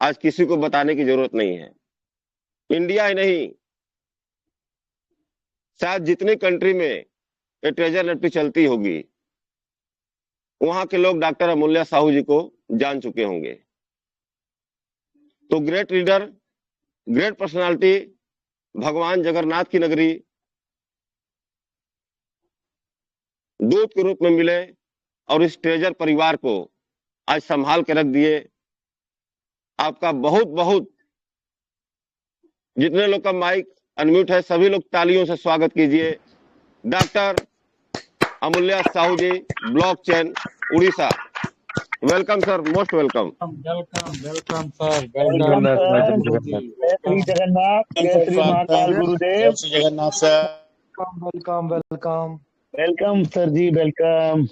आज किसी को बताने की जरूरत नहीं है। इंडिया ही नहीं, शायद जितनी कंट्री में ये ट्रेजर नैपी चलती होगी, वहां के लोग डॉक्टर अमूल्य साहू जी को जान चुके होंगे। तो ग्रेट लीडर, ग्रेट पर्सनालिटी, भगवान जगन्नाथ की नगरी, दूत के रूप में मिले और इस ट्रेजर परिवार को आज संभाल के रख दिए। आपका बहुत बहुत, जितने लोग का माइक अनम्यूट है सभी लोग तालियों से स्वागत कीजिए doctor Amulya Sahu ji, blockchain, Orissa. Welcome sir, most welcome. Welcome sir, welcome welcome sir. जी, जय श्री जगन्नाथ, जय श्री महाकाल गुरुदेव। जय Shri Jagannath sir. Welcome welcome. Welcome sir जी, वेलकम।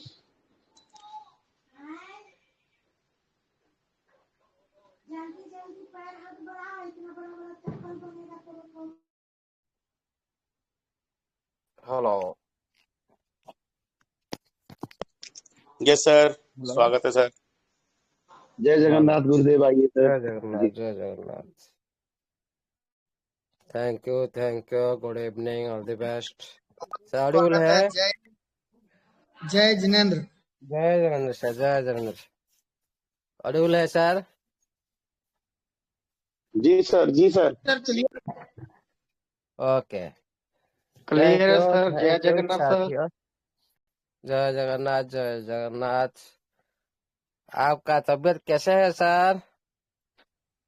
हेलो। यस सर, स्वागत है सर। जय जगन्नाथ गुरुदेव, आइए सर जय जगन्नाथ, जी। जय Jagannath. Thank you, good evening, all the best. Schedule है। जय जिनेंद्र। जय जगन्नाथ सर, जय जगन्नाथ। शेड्यूल है सर। जी सर, जी सर। ओके, क्लियर है सर। जय जगन्नाथ सर। साथियों। जय जगन्नाथ, जय जगन्नाथ। आपका तबीयत कैसे है सर?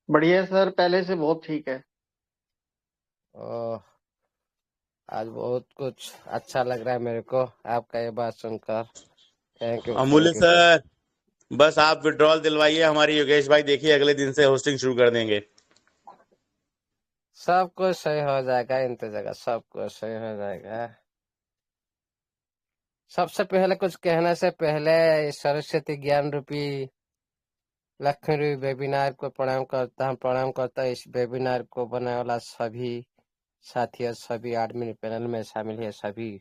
बढ़िया सर, पहले से बहुत ठीक है। ओह, आज बहुत कुछ अच्छा लग रहा है मेरे को आपका ये बात सुनकर। थैंक यू, अमूल्य थैंक यू। सर, बस आप विड्रॉल दिलवाइए हमारी। योगेश भाई देखिए अगले दिन से होस्टिंग शुरू कर देंगे। सब कुछ सही हो जाएगा, इंतजार, सब कुछ सही हो जाएगा। सबसे पहले कुछ कहने से पहले इस सरस्वती ज्ञान रूपी लक्ष्मी रूपी वेबिनार को प्रणाम करता हूँ। इस वेबिनार को बनाने वाला सभी साथियों, सभी एडमिन पैनल में शामिल है सभी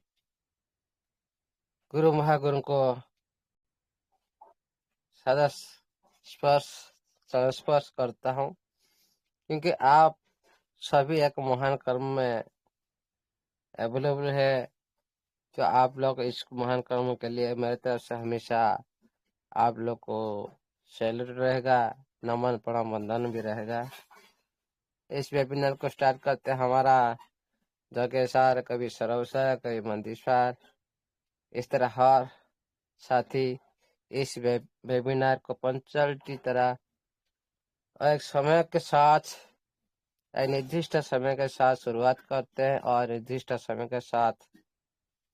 गुरु महागुरु को सदा स्पर्श करता हूँ, क्योंकि आप सभी एक महान कर्म में अवेलेबल है। तो आप लोग इस महान कर्म के लिए मेरे तरफ से हमेशा आप लोग को सैल्यूट रहेगा, नमन प्रणाम वंदन भी रहेगा। इस वेबिनार को स्टार्ट करते हैं हमारा जगह सर, कभी सौरभ सर, कभी मंदिर सर, इस तरह हर साथी इस वेबिनार को पंचुअलिटी तरह एक समय के साथ, एक निर्दिष्ट समय के साथ शुरुआत करते हैं और निर्दिष्ट समय के साथ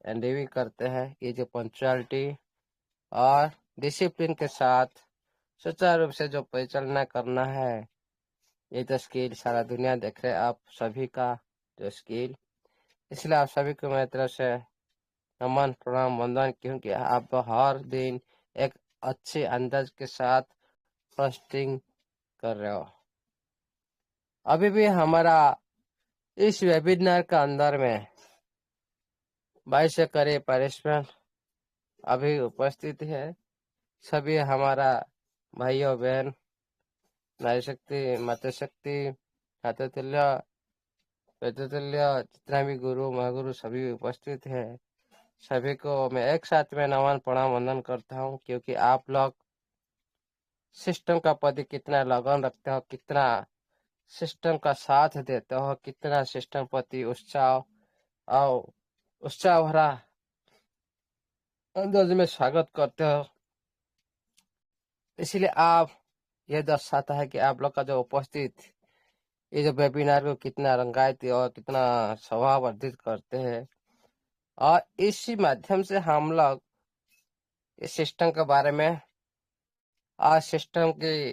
एंड भी करते हैं। ये जो पंचुअलिटी और डिसिप्लिन के साथ सुचारू रूप से जो परिचालना करना है, ये तो स्किल सारा दुनिया देख रहे आप सभी का जो स्किल। इसलिए आप सभी को मेरी तरफ से नमन प्रणाम वंदन, क्योंकि आप हर दिन एक अच्छे अंदाज के साथ पोस्टिंग कर रहे हो। अभी भी हमारा इस वेबिनार का अंदर में 22 से करीब पार्टिसिपेंट अभी उपस्थित है। सभी हमारा भाइयों बहन, नारी शक्ति, मातृ शक्ति, छात्रतुल्य, वेदतुल्य, जितना भी गुरु महागुरु सभी उपस्थित है। सभी को मैं एक साथ में नमन प्रणाम वंदन करता हूँ, क्योंकि आप लोग सिस्टम का प्रति कितना लगन रखते हो, कितना सिस्टम का साथ देते हो, कितना सिस्टम प्रति उत्साह भरा अंदाज में स्वागत करते हो। इसलिए आप ये दर्शाता है कि आप लोग का जो उपस्थित ये जो वेबिनार को कितना रंगायत और कितना स्वभाव वर्धित करते हैं। और इसी माध्यम से हम लोग इस सिस्टम के बारे में और सिस्टम की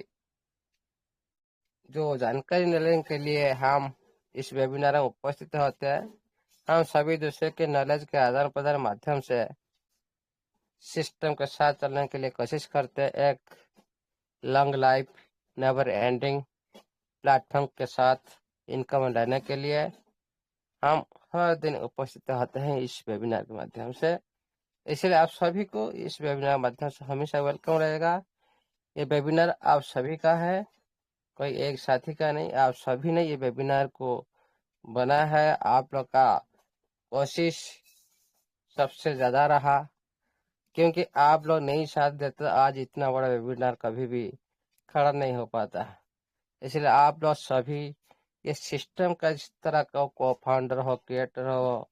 जो जानकारी लेने के लिए हम इस वेबिनार में उपस्थित होते हैं। हम सभी दूसरे के नॉलेज के आदान प्रदान माध्यम से सिस्टम के साथ चलने के लिए कोशिश करते हैं, एक long life never ending platform के साथ इनकम लेने के लिए हम हर दिन उपस्थित होते हैं इस वेबिनार के माध्यम से। इसलिए आप सभी को इस वेबिनार के माध्यम से हमेशा वेलकम रहेगा। ये वेबिनार आप सभी का है। कोई एक साथी का नहीं, आप सभी ने ये वेबिनार को बना है। आप लोग का कोशिश सबसे ज्यादा रहा, क्योंकि आप लोग नहीं साथ देते तो आज इतना बड़ा वेबिनार कभी भी खड़ा नहीं हो पाता। इसलिए आप लोग सभी ये सिस्टम का इस तरह का को फाउंडर हो, क्रिएटर हो,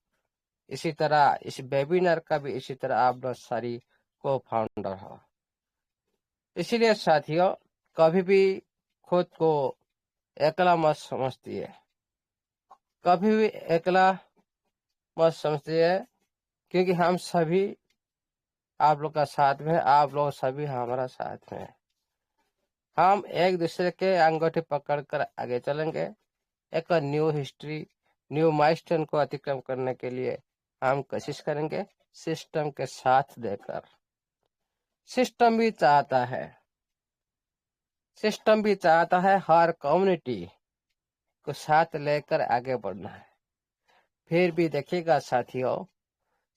इसी तरह इस वेबिनार का भी इसी तरह आप लोग सारी को फाउंडर हो। इसीलिए साथियों, कभी भी खुद को अकेला मत समझिए, कभी भी अकेला मत समझिए, क्योंकि हम सभी आप लोग का साथ में, आप लोग सभी हमारा साथ में। हम एक दूसरे के अंगूठे पकड़कर आगे चलेंगे। एक न्यू हिस्ट्री, न्यू माइलस्टोन को अतिक्रम करने के लिए हम कोशिश करेंगे, सिस्टम के साथ देकर। सिस्टम भी चाहता है हर कम्युनिटी को साथ लेकर आगे बढ़ना है। फिर भी देखिएगा साथियों,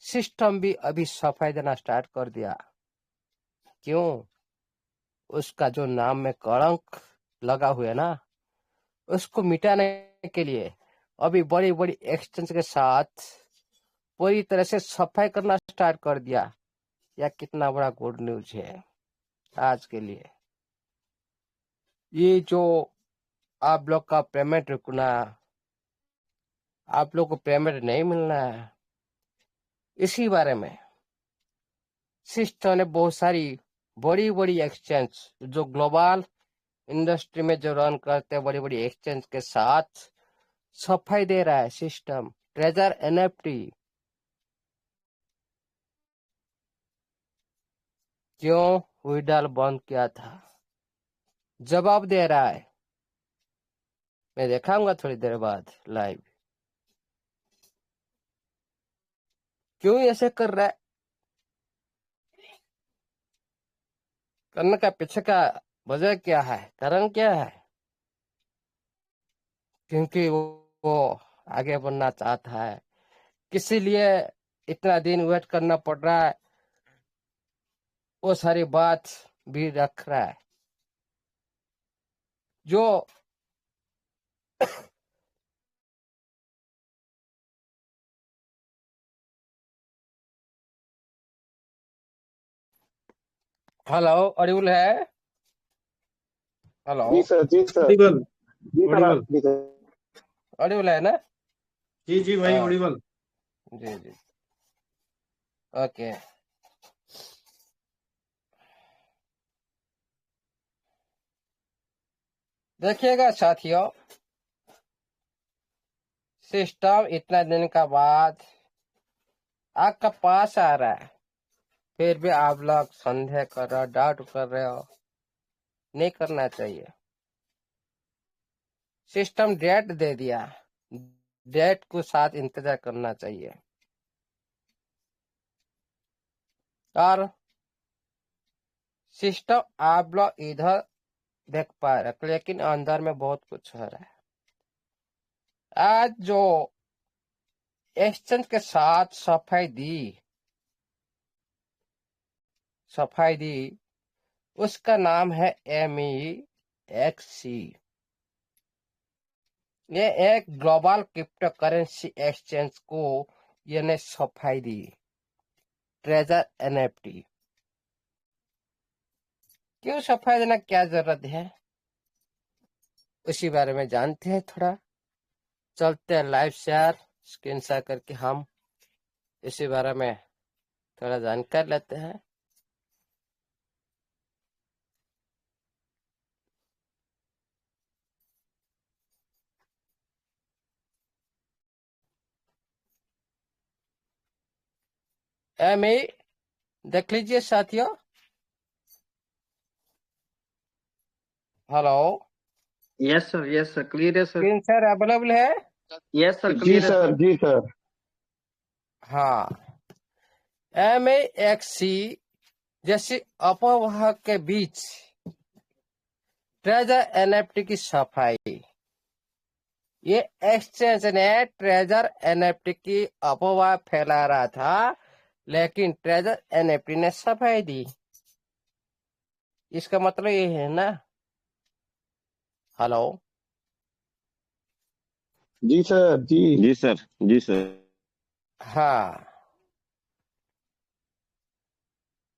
सिस्टम भी अभी सफाई देना स्टार्ट कर दिया। क्यों? उसका जो नाम में कलंक लगा हुआ है ना, उसको मिटाने के लिए अभी बड़ी बड़ी एक्सचेंज के साथ पूरी तरह से सफाई करना स्टार्ट कर दिया। यह कितना बड़ा गुड न्यूज है आज के लिए। ये जो आप लोग का पेमेंट रुकना, आप लोग को पेमेंट नहीं मिलना है, इसी बारे में सिस्टम ने बहुत सारी बड़ी बड़ी एक्सचेंज जो ग्लोबल इंडस्ट्री में जो रन करते हैं, बड़ी बड़ी एक्सचेंज के साथ सफाई दे रहा है सिस्टम। ट्रेजर एनएफटी क्यों विड्रॉल बंद किया था, जवाब दे रहा है। मैं दिखाऊंगा थोड़ी देर बाद लाइव। क्यों ऐसे कर रहा है, करने का पीछे का वजह क्या है, कारण क्या है? क्योंकि वो आगे बढ़ना चाहता है, किसी लिए इतना दिन वेट करना पड़ रहा है, वो सारी बात भी रख रहा है। जो हेलो अड़िउल है, हेलो जी सर, जी सर, ऑडिबल जी सर, ऑडिबल जी सर। अड़िउल है ना? जी जी भाई हाँ ऑडिबल। जी जी, ओके। देखिएगा साथियों, सिस्टम इतना दिन का बाद आपका पास आ रहा है, फिर भी आप लोग संदेह कर रहे हो, डाउट कर रहे हो। नहीं करना चाहिए। सिस्टम डेट दे दिया, डेट को साथ इंतजार करना चाहिए। और सिस्टम आप लोग इधर देख पा रहे, लेकिन अंदर में बहुत कुछ हो रहा है। आज जो एक्सचेंज के साथ सफाई दी, उसका नाम है MEXC। ये एक ग्लोबल क्रिप्टो करेंसी एक्सचेंज को ये सफाई दी, ट्रेजर एनएफटी। क्यों सफाई देना, क्या जरूरत है, उसी बारे में जानते हैं। थोड़ा चलते हैं लाइव शेयर स्क्रीन शेयर करके हम इसी बारे में थोड़ा जानकारी लेते हैं। ME देख लीजिए साथियों। हेलो, यस सर, क्लियर है सर। स्क्रीन शेयर अवेलेबल है? यस सर, जी क्लियर है सर, सर। जी सर। हाँ, MEXC जैसी अफवाह के बीच ट्रेजर एनएफटी की सफाई। ये एक्सचेंज ने ट्रेजर एनएफटी की अफवाह फैला रहा था, लेकिन ट्रेजर एनएफटी ने सफाई दी। इसका मतलब ये है ना, हेलो। जी सर जी। जी सर, जी सर। हाँ,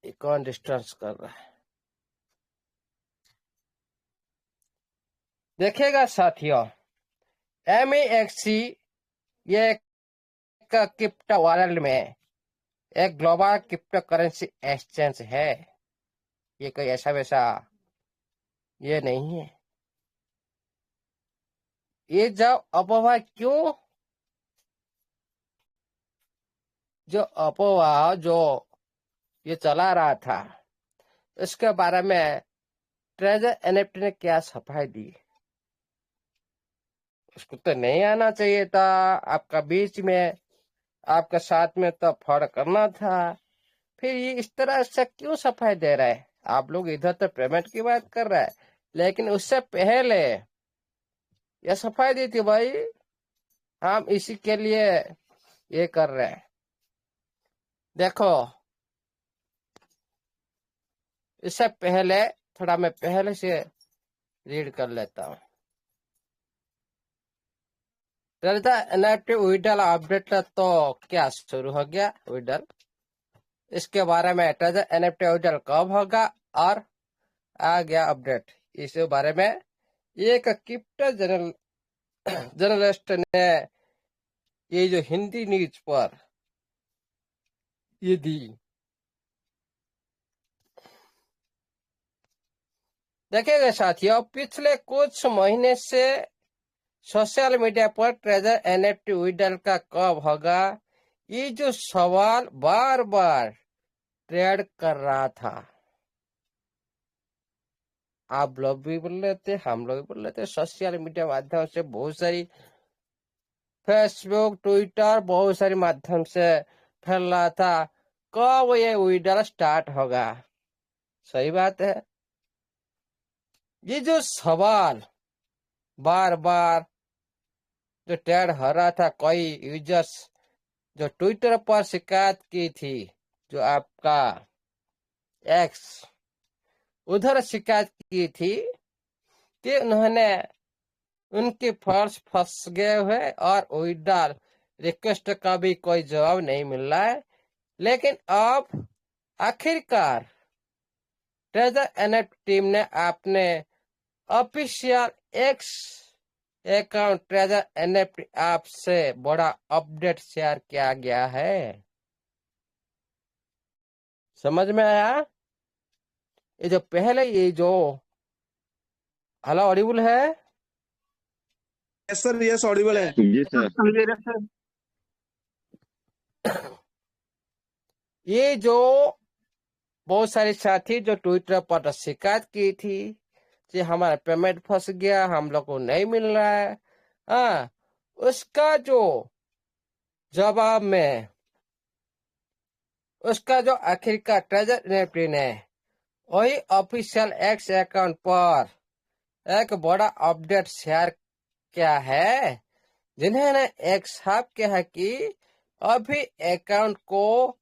ये कौन डिस्टर्ब कर रहा है? देखिएगा साथियों, MEXC ये एक क्रिप्टो वर्ल्ड में एक ग्लोबल क्रिप्टो करेंसी एक्सचेंज है। ये कोई ऐसा वैसा ये नहीं है। ये जब अफवाह क्यों, जो अफवाह जो ये चला रहा था, इसके बारे में ट्रेजर NFT ने क्या सफाई दी? उसको तो नहीं आना चाहिए था। आपका बीच में, आपके साथ में तो फ्रॉड करना था। फिर ये इस तरह से क्यों सफाई दे रहा है? आप लोग इधर तो पेमेंट की बात कर रहा है, लेकिन उससे पहले ये सफाई दी थी भाई, हम इसी के लिए ये कर रहे हैं। देखो, इससे पहले थोड़ा मैं पहले से रीड कर लेता हूँ। NFT विड्रॉल अपडेट तो क्या शुरू हो गया विड्रॉल, इसके बारे में ट्रेजर NFT विड्रॉल कब होगा और आ गया अपडेट, इस बारे में एक क्रिप्टो जर्नलिस्ट ने ये जो हिंदी न्यूज पर ये दी। देखिएगा साथियों, पिछले कुछ महीने से सोशल मीडिया पर ट्रेजर NFT विड्रॉल का कब होगा, ये जो सवाल बार बार ट्रेड कर रहा था। आप लोग भी बोल रहे थे, हम लोग भी बोल रहे थे, सोशल मीडिया माध्यम से बहुत सारी, फेसबुक ट्विटर बहुत सारे माध्यम से फैल रहा था, कब ये विड्रॉल स्टार्ट होगा। सही बात है। ये जो सवाल बार बार जो ट्रेड हो रहा था, कोई यूजर्स जो ट्विटर पर शिकायत की थी, जो आपका एक्स उधर शिकायत की थी कि उन्होंने उनके फर्ज फंस गए हुए और विड्रॉल रिक्वेस्ट का भी कोई जवाब नहीं मिल रहा है। लेकिन अब आखिरकार ट्रेजर NFT टीम ने अपने official x account treasure NFT app से बड़ा अपडेट शेयर किया गया है। समझ में आया? ये जो पहले ये जो हेलो ऑडिबल है, यस सर, यस ऑडिबल है। जी सर। क्लियर है सर। ये जो बहुत सारे साथी जो ट्विटर पर शिकायत की थी कि हमारा पेमेंट फंस गया, हम लोग को नहीं मिल रहा है, हाँ, उसका जो जवाब में उसका जो आखिरकार ट्रेजर NFT ने वही ऑफिशियल एक्स अकाउंट पर एक बड़ा अपडेट शेयर किया है, जिन्होंने एक साफ किया कि अभी अकाउंट को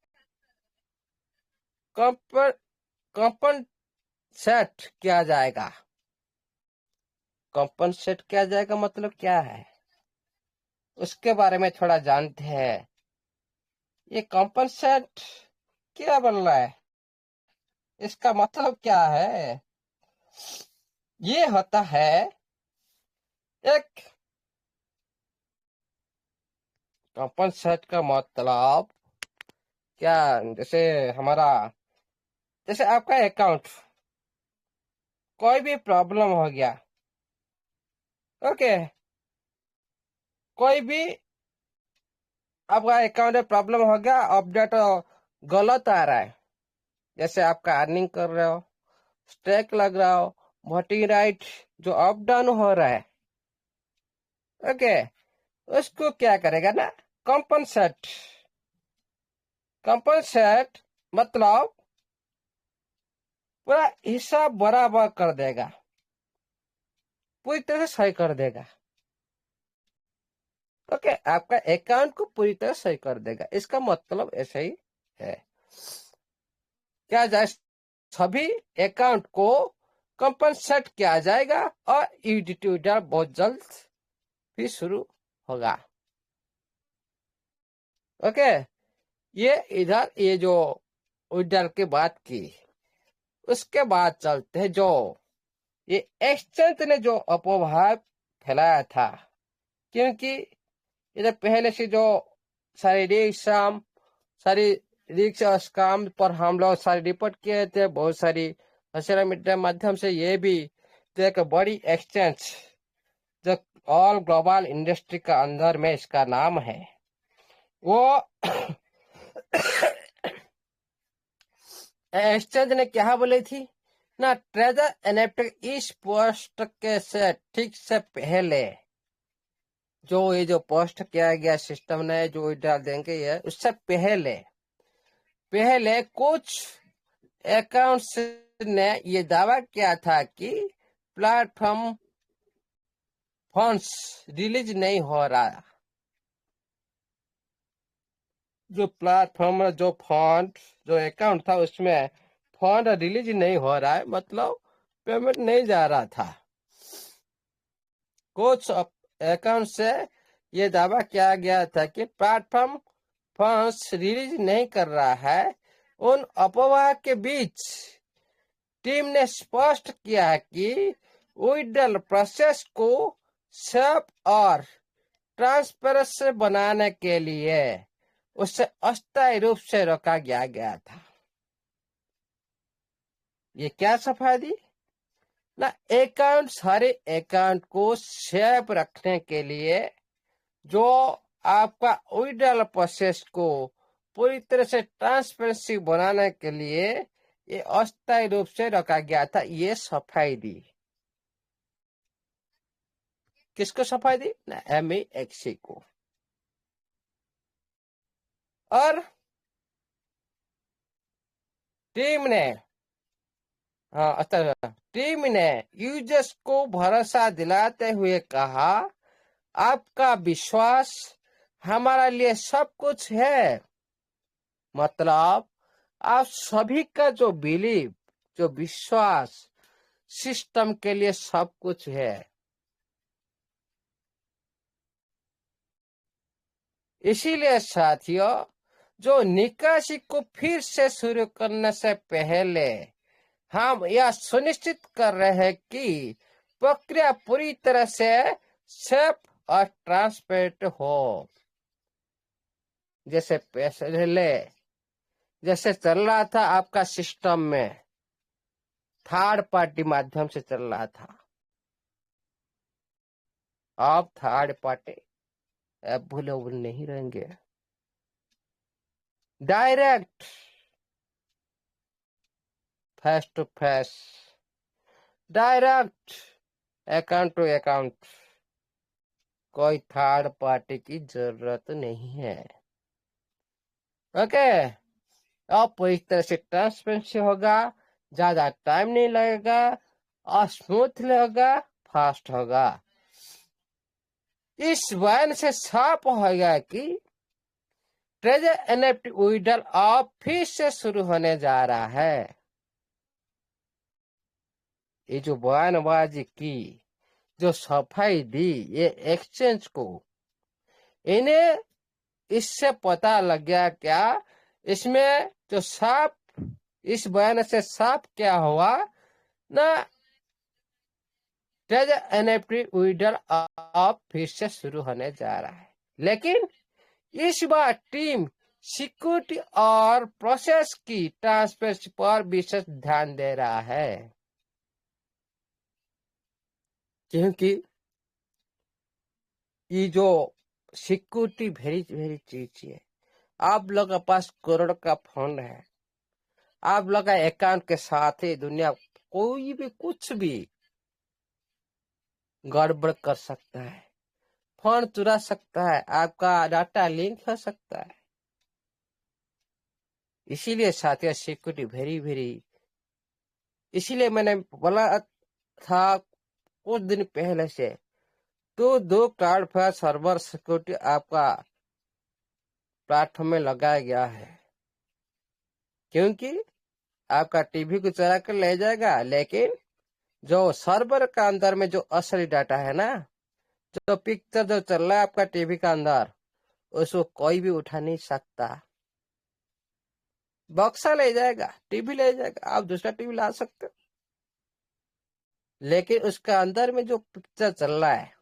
कंपनसेट किया जाएगा। कंपनसेट किया जाएगा मतलब क्या है, उसके बारे में थोड़ा जानते हैं। ये कंपनसेट क्या बन रहा है, इसका मतलब क्या है? ये होता है एक कंपनसेट का मतलब क्या, जैसे हमारा, जैसे आपका अकाउंट कोई भी प्रॉब्लम हो गया, ओके, कोई भी आपका अकाउंट में प्रॉब्लम हो गया, अपडेट गलत आ रहा है, जैसे आपका अर्निंग कर रहे हो, स्टेक लग रहा हो, वोटिंग राइट जो अप डाउन हो रहा है, ओके, उसको क्या करेगा ना, कंपनसेट। कंपनसेट मतलब पूरा हिसाब बराबर कर देगा, पूरी तरह से सही कर देगा। ओके, आपका अकाउंट को पूरी तरह सही कर देगा, इसका मतलब ऐसा ही है। क्या जाए, सभी अकाउंट को कंपनसेट किया जाएगा और यूटिलिटी विड्रॉल बहुत जल्द भी शुरू होगा। ओके, ये इधर ये जो विड्रॉल की बात की, उसके बाद चलते हैं जो ये एक्सचेंज ने जो अपवाद फैलाया था, क्योंकि इधर पहले से जो सारी रिक्स और स्कैम पर हम लोग सारे रिपोर्ट किए थे, बहुत सारी सोशल मीडिया माध्यम से। ये भी जो एक बड़ी एक्सचेंज जो ऑल ग्लोबल इंडस्ट्री का अंदर में इसका नाम है, वो एक्सचेंज ने क्या बोली थी ना, ट्रेजर एनएफटी इस पोस्ट के से ठीक से पहले जो ये जो पोस्ट किया गया सिस्टम ने जो डाल देंगे, ये उससे पहले कुछ अकाउंट्स ने ये दावा किया था कि प्लेटफॉर्म फंड्स रिलीज नहीं हो रहा। जो प्लेटफॉर्म जो फंड जो अकाउंट था उसमें फंड रिलीज नहीं हो रहा है, मतलब पेमेंट नहीं जा रहा था। कुछ अकाउंट से ये दावा किया गया था कि प्लेटफॉर्म फंड्स रिलीज नहीं कर रहा है। उन अफवाह के बीच टीम ने स्पष्ट किया कि विड्रॉल प्रोसेस को सेफ और ट्रांसपेरेंट बनाने के लिए उसे अस्थायी रूप से रोका गया था। ये क्या सफाई दी ना, अकाउंट सारे अकाउंट को सेफ रखने के लिए जो आपका विड्रॉल प्रोसेस को पूरी तरह से ट्रांसपेरेंसी बनाने के लिए ये अस्थायी रूप से रखा गया था। ये सफाई दी, किसको सफाई दी ना, MEXC को। और टीम ने यूजर्स को भरोसा दिलाते हुए कहा, आपका विश्वास हमारा लिए सब कुछ है। मतलब आप सभी का जो बिलीव, जो विश्वास सिस्टम के लिए सब कुछ है। इसीलिए साथियों, जो निकासी को फिर से शुरू करने से पहले हम यह सुनिश्चित कर रहे हैं कि प्रक्रिया पूरी तरह से सेफ और ट्रांसपेरेंट हो। जैसे पहले जैसे चल रहा था आपका सिस्टम में, थर्ड पार्टी माध्यम से चल रहा था, अब थर्ड पार्टी अवेलेबल नहीं रहेंगे। Direct face to face, direct account to account, कोई थर्ड पार्टी की जरूरत नहीं है। ओके, अब पूरी तरह से ट्रांसपेरेंसी होगा, ज्यादा टाइम नहीं लगेगा और स्मूथली होगा, फास्ट होगा। इस बयान से साफ होगा कि ट्रेजर एनएफटी विड्रॉल अब फिर से शुरू होने जा रहा है। ये जो बयानबाजी की, जो सफाई दी ये एक्सचेंज को, इन्हें इससे पता लग गया क्या, इसमें जो साफ, इस बयान से साफ क्या हुआ ना, ट्रेजर एनएफटी विड्रॉल अब फिर से शुरू होने जा रहा है। लेकिन इस बार टीम सिक्योरिटी और प्रोसेस की ट्रांसपेरेंसी पर विशेष ध्यान दे रहा है, क्योंकि ये जो सिक्योरिटी वेरी वेरी चीज है। आप लोग के पास करोड़ का फंड है, आप लोग का अकाउंट के साथ ही दुनिया कोई भी कुछ भी गड़बड़ कर सकता है, फंड चुरा सकता है, आपका डाटा लीक हो सकता है। इसीलिए साथियों सिक्योरिटी वेरी वेरी, इसीलिए मैंने बोला था कुछ दिन पहले से, तो 2 कार्ड पर सर्वर सिक्योरिटी आपका प्लेटफॉर्म में लगाया गया है, क्योंकि आपका टीवी को चुरा कर ले जाएगा, लेकिन जो सर्वर का अंदर में जो असली डाटा है ना, जो पिक्चर जो चल रहा है आपका टीवी का अंदर, उसको कोई भी उठा नहीं सकता। बक्सा ले जाएगा, टीवी ले जाएगा, आप दूसरा टीवी ला सकते हो, लेकिन उसका अंदर में जो पिक्चर चल रहा है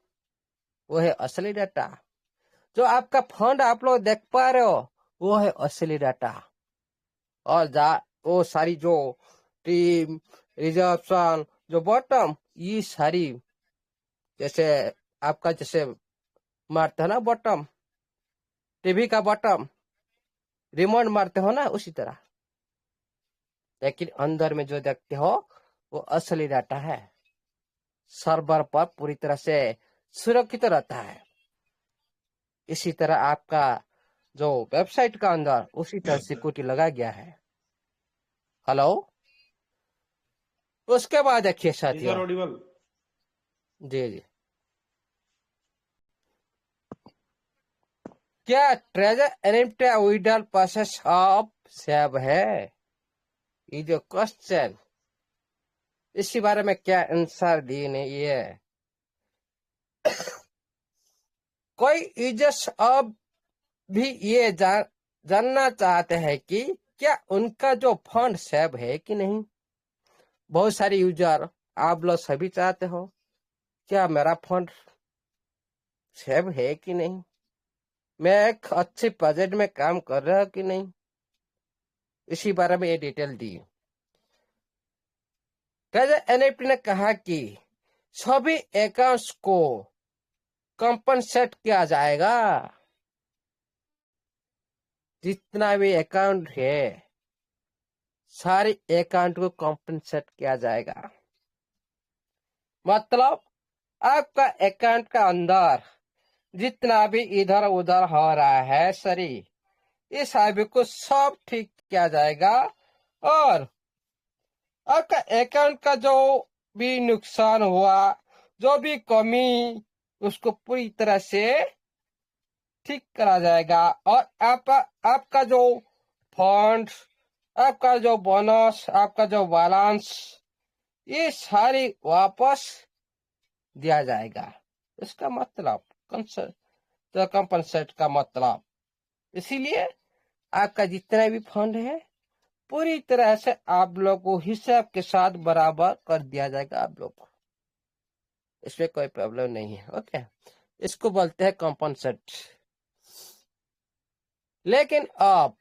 वो है असली डाटा। जो आपका फंड आप लोग देख पा रहे हो वो है असली डाटा। और वो सारी जो टीम रिजर्वेशन जो बॉटम, ये सारी जैसे आपका जैसे मारते हो ना बॉटम, टीवी का बॉटम रिमोट मारते हो ना, उसी तरह। लेकिन अंदर में जो देखते हो वो असली डाटा है, सर्वर पर पूरी तरह से सुरक्षित रहता है। इसी तरह आपका जो वेबसाइट का अंदर उसी तरह सिक्योरिटी लगा गया है। हेलो, उसके बाद देखिए जी सर, साथियों, ऑडिबल। जी जी, क्या treasure NFT withdrawal process of save है? ये जो क्वेश्चन, इसी बारे में क्या आंसर दिए नहीं ये कोई यूजर्स अब भी ये जानना चाहते हैं कि क्या उनका जो फंड सेव है कि नहीं। बहुत सारे यूजर, आप लोग सभी चाहते हो क्या मेरा फंड सेव है कि नहीं, मैं एक अच्छे बजट में काम कर रहा हूं कि नहीं। इसी बारे में ये डिटेल दी। एनएफटी ने कहा कि सभी अकाउंट्स को कंपनसेट किया जाएगा। जितना भी अकाउंट है सारे अकाउंट को कंपनसेट किया जाएगा। मतलब आपका अकाउंट का अंदर जितना भी इधर उधर हो रहा है सरी, इस सभी को सब ठीक किया जाएगा। और आपका अकाउंट का जो भी नुकसान हुआ, जो भी कमी, उसको पूरी तरह से ठीक करा जाएगा। और आपका जो फंड, आपका जो बोनस, आपका जो बैलेंस, ये सारी वापस दिया जाएगा। इसका मतलब कंपनसेट का मतलब, इसीलिए आपका जितना भी फंड है पूरी तरह से आप लोग को हिसाब के साथ बराबर कर दिया जाएगा आप लोग को। इसमें कोई प्रॉब्लम नहीं है। ओके, इसको बोलते हैं कंपनसेट। लेकिन अब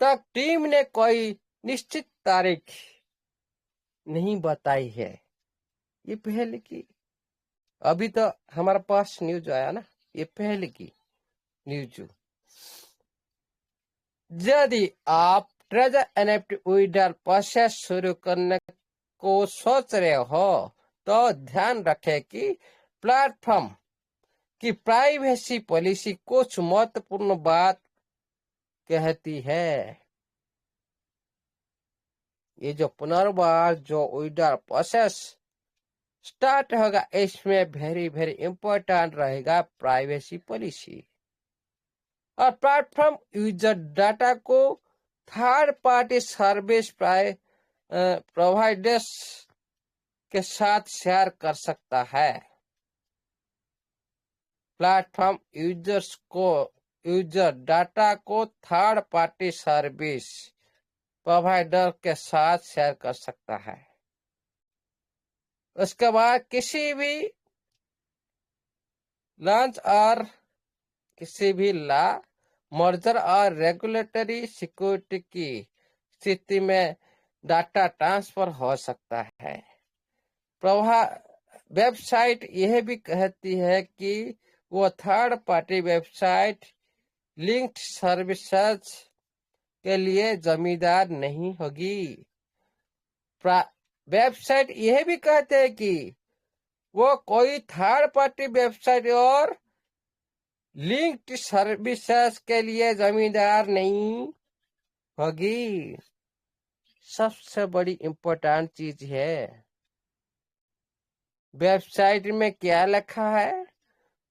तक टीम ने कोई निश्चित तारीख नहीं बताई है। ये पहले की, अभी तो हमारे पास न्यूज आया ना, ये पहले की न्यूज। यदि आप ट्रेजर एनएफटी विड्रॉल प्रोसेस शुरू करने को सोच रहे हो तो ध्यान रखें कि प्लेटफॉर्म की प्राइवेसी पॉलिसी कुछ महत्वपूर्ण बात कहती है। ये जो पुनर्वास जो विड्रॉल प्रोसेस स्टार्ट होगा, इसमें वेरी वेरी इंपॉर्टेंट रहेगा प्राइवेसी पॉलिसी। और प्लेटफॉर्म यूजर डाटा को थर्ड पार्टी सर्विस प्रोवाइडर्स के साथ शेयर कर सकता है। प्लेटफॉर्म यूजर डाटा को थर्ड पार्टी सर्विस प्रोवाइडर के साथ शेयर कर सकता है। उसके बाद किसी भी लॉन्च और किसी भी लॉ, मर्जर और रेगुलेटरी सिक्योरिटी की स्थिति में डाटा ट्रांसफर हो सकता है। वेबसाइट यह भी कहती है कि वो third party website linked services के लिए जिम्मेदार नहीं होगी। वेबसाइट यह भी कहते हैं कि वो कोई थर्ड पार्टी वेबसाइट और लिंक्ड सर्विसेज के लिए जिम्मेदार नहीं होगी। सबसे बड़ी इम्पोर्टेंट चीज है, वेबसाइट में क्या लिखा है।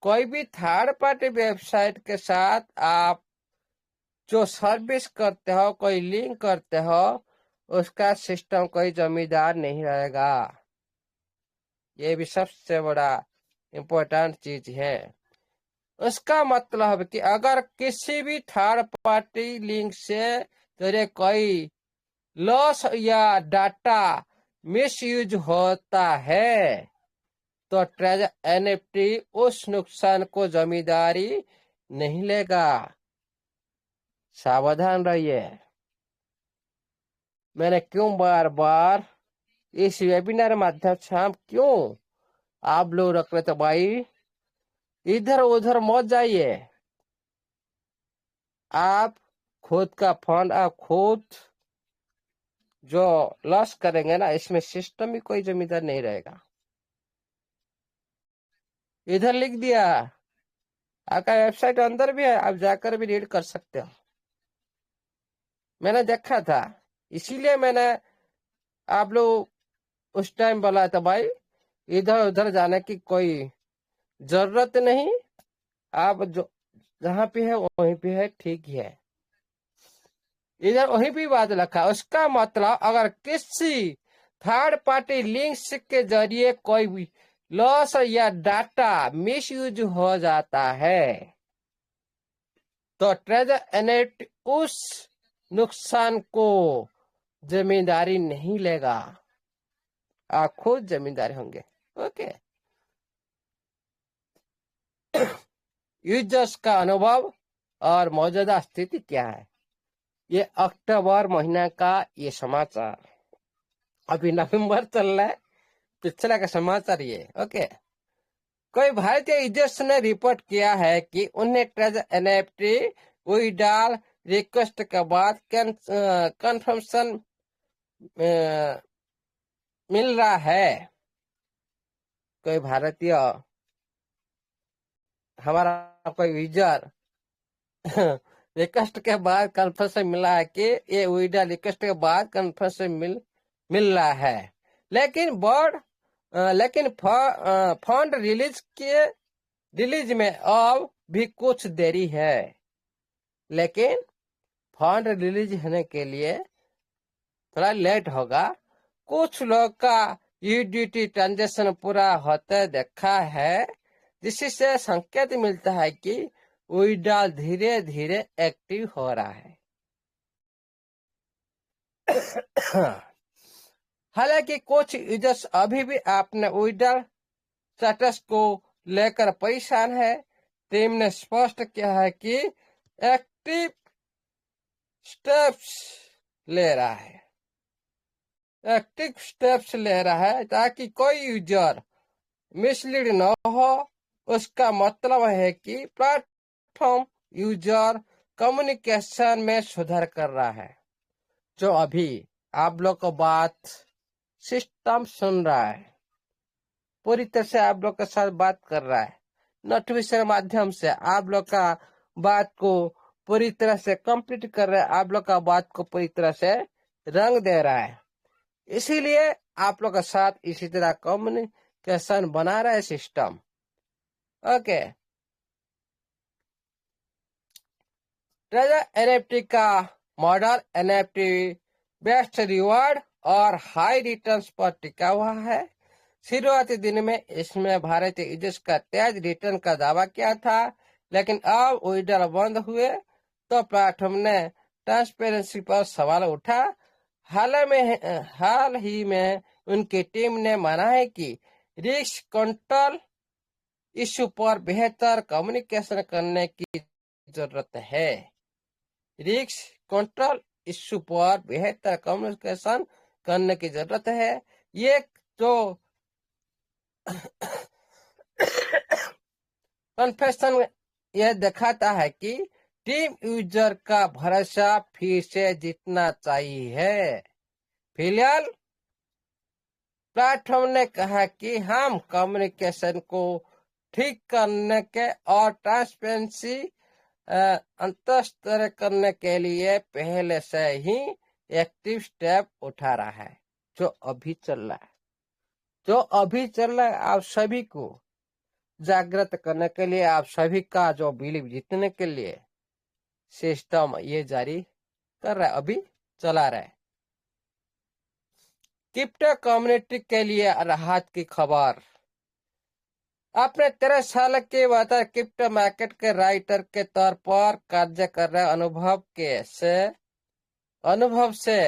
कोई भी थर्ड पार्टी वेबसाइट के साथ आप जो सर्विस करते हो, कोई लिंक करते हो, उसका सिस्टम कोई जिम्मेदार नहीं रहेगा। ये भी सबसे बड़ा इम्पोर्टेंट चीज है। उसका मतलब कि अगर किसी भी थर्ड पार्टी लिंक से तेरे कोई लॉस या डाटा मिसयूज होता है तो ट्रेजर एनएफटी उस नुकसान को जिम्मेदारी नहीं लेगा। सावधान रहिए। मैंने क्यों बार बार इस वेबिनार माध्यम से हम क्यों आप लोग रख रहे थे भाई, इधर उधर मत जाइए। आप खुद का फंड आप खुद जो लॉस करेंगे ना, इसमें सिस्टम भी कोई जिम्मेदार नहीं रहेगा। इधर लिख दिया, आपका वेबसाइट अंदर भी है, आप जाकर भी रीड कर सकते हो। मैंने देखा था, इसीलिए मैंने आप लोग उस टाइम बोला था भाई इधर उधर जाने की कोई जरूरत नहीं, आप जो जहाँ पे है वहीं पे है, ठीक है। इधर वहीं भी बात लिखा। उसका मतलब अगर किसी थर्ड पार्टी लिंक्स के जरिए कोई भी लॉस या डाटा मिसयूज हो जाता है तो ट्रेजर एनएफटी उस नुकसान को जिम्मेदारी नहीं लेगा, आप खुद जिम्मेदार होंगे। ओके। यूजर्स का अनुभव और मौजूदा स्थिति क्या है, ये अक्टूबर महीना का ये समाचार। अभी नवंबर चल रहा है, पिछला का समाचार ये। ओके। कोई भारतीय यूजर्स ने रिपोर्ट किया है कि उन्हें ट्रेजर एनएफटी विड्रॉल रिक्वेस्ट के बाद कंफर्मेशन मिल रहा है। कोई भारतीय हमारा कोई यूजर रिक्वेस्ट के बाद कंफर्मेशन मिला है कि ये विड्रॉल रिक्वेस्ट के बाद कंफर्मेशन मिल रहा है, लेकिन फंड रिलीज में अब भी कुछ देरी है। लेकिन फंड रिलीज होने के लिए थोड़ा लेट होगा। कुछ लोग का यूडीटी ट्रांजेक्शन पूरा होते देखा है, जिससे संकेत मिलता है कि विड्रॉल धीरे धीरे एक्टिव हो रहा है। हालांकि कुछ यूजर्स अभी भी अपने विड्रॉल स्टेटस को लेकर परेशान है। टीम ने स्पष्ट किया है कि एक्टिव स्टेप्स ले रहा है ताकि कोई यूजर मिसलीड न हो। उसका मतलब है कि प्लेटफॉर्म यूजर कम्युनिकेशन में सुधार कर रहा है। जो अभी आप लोग को बात सिस्टम सुन रहा है, पूरी तरह से आप लोग के साथ बात कर रहा है, नोटिफिकेशन माध्यम से आप लोग का बात को पूरी तरह से कंप्लीट कर रहा है, आप लोग का बात को पूरी तरह से रंग दे रहा है। इसीलिए आप लोग के साथ इसी तरह कम्युनिकेशन बना रहा है सिस्टम। ओके। ट्रेजर एनएफटी का मॉडल एनएफटी बेस्ट रिवॉर्ड और हाई रिटर्न्स पर टिका हुआ है। शुरुआती दिन में इसमें भारतीय यूजर्स का तेज रिटर्न का दावा किया था, लेकिन अब विड्रॉल बंद हुए तो प्लेटफॉर्म ने ट्रांसपेरेंसी पर सवाल उठा। हाल ही में उनकी टीम ने माना है कि रिस्क कंट्रोल इश्यू पर बेहतर कम्युनिकेशन करने की जरूरत है। रिस्क कंट्रोल इश्यू पर बेहतर कम्युनिकेशन करने की जरूरत है। ये जो कन्फेशन यह दिखाता है कि टीम यूजर का भरोसा फिर से जीतना चाहिए। फिलहाल प्लेटफॉर्म ने कहा कि हम कम्युनिकेशन को ठीक करने के और ट्रांसपेरेंसी अंतस्तर करने के लिए पहले से ही एक्टिव स्टेप उठा रहा है। जो अभी चल रहा है आप सभी को जागृत करने के लिए, आप सभी का जो बिलीव जीतने के लिए सिस्टम ये जारी कर रहा है, अभी चला रहा है। क्रिप्टो कम्युनिटी के लिए राहत की खबर। अपने 13 साल के बाद क्रिप्टो मार्केट के राइटर के तौर पर कार्य कर रहे अनुभव से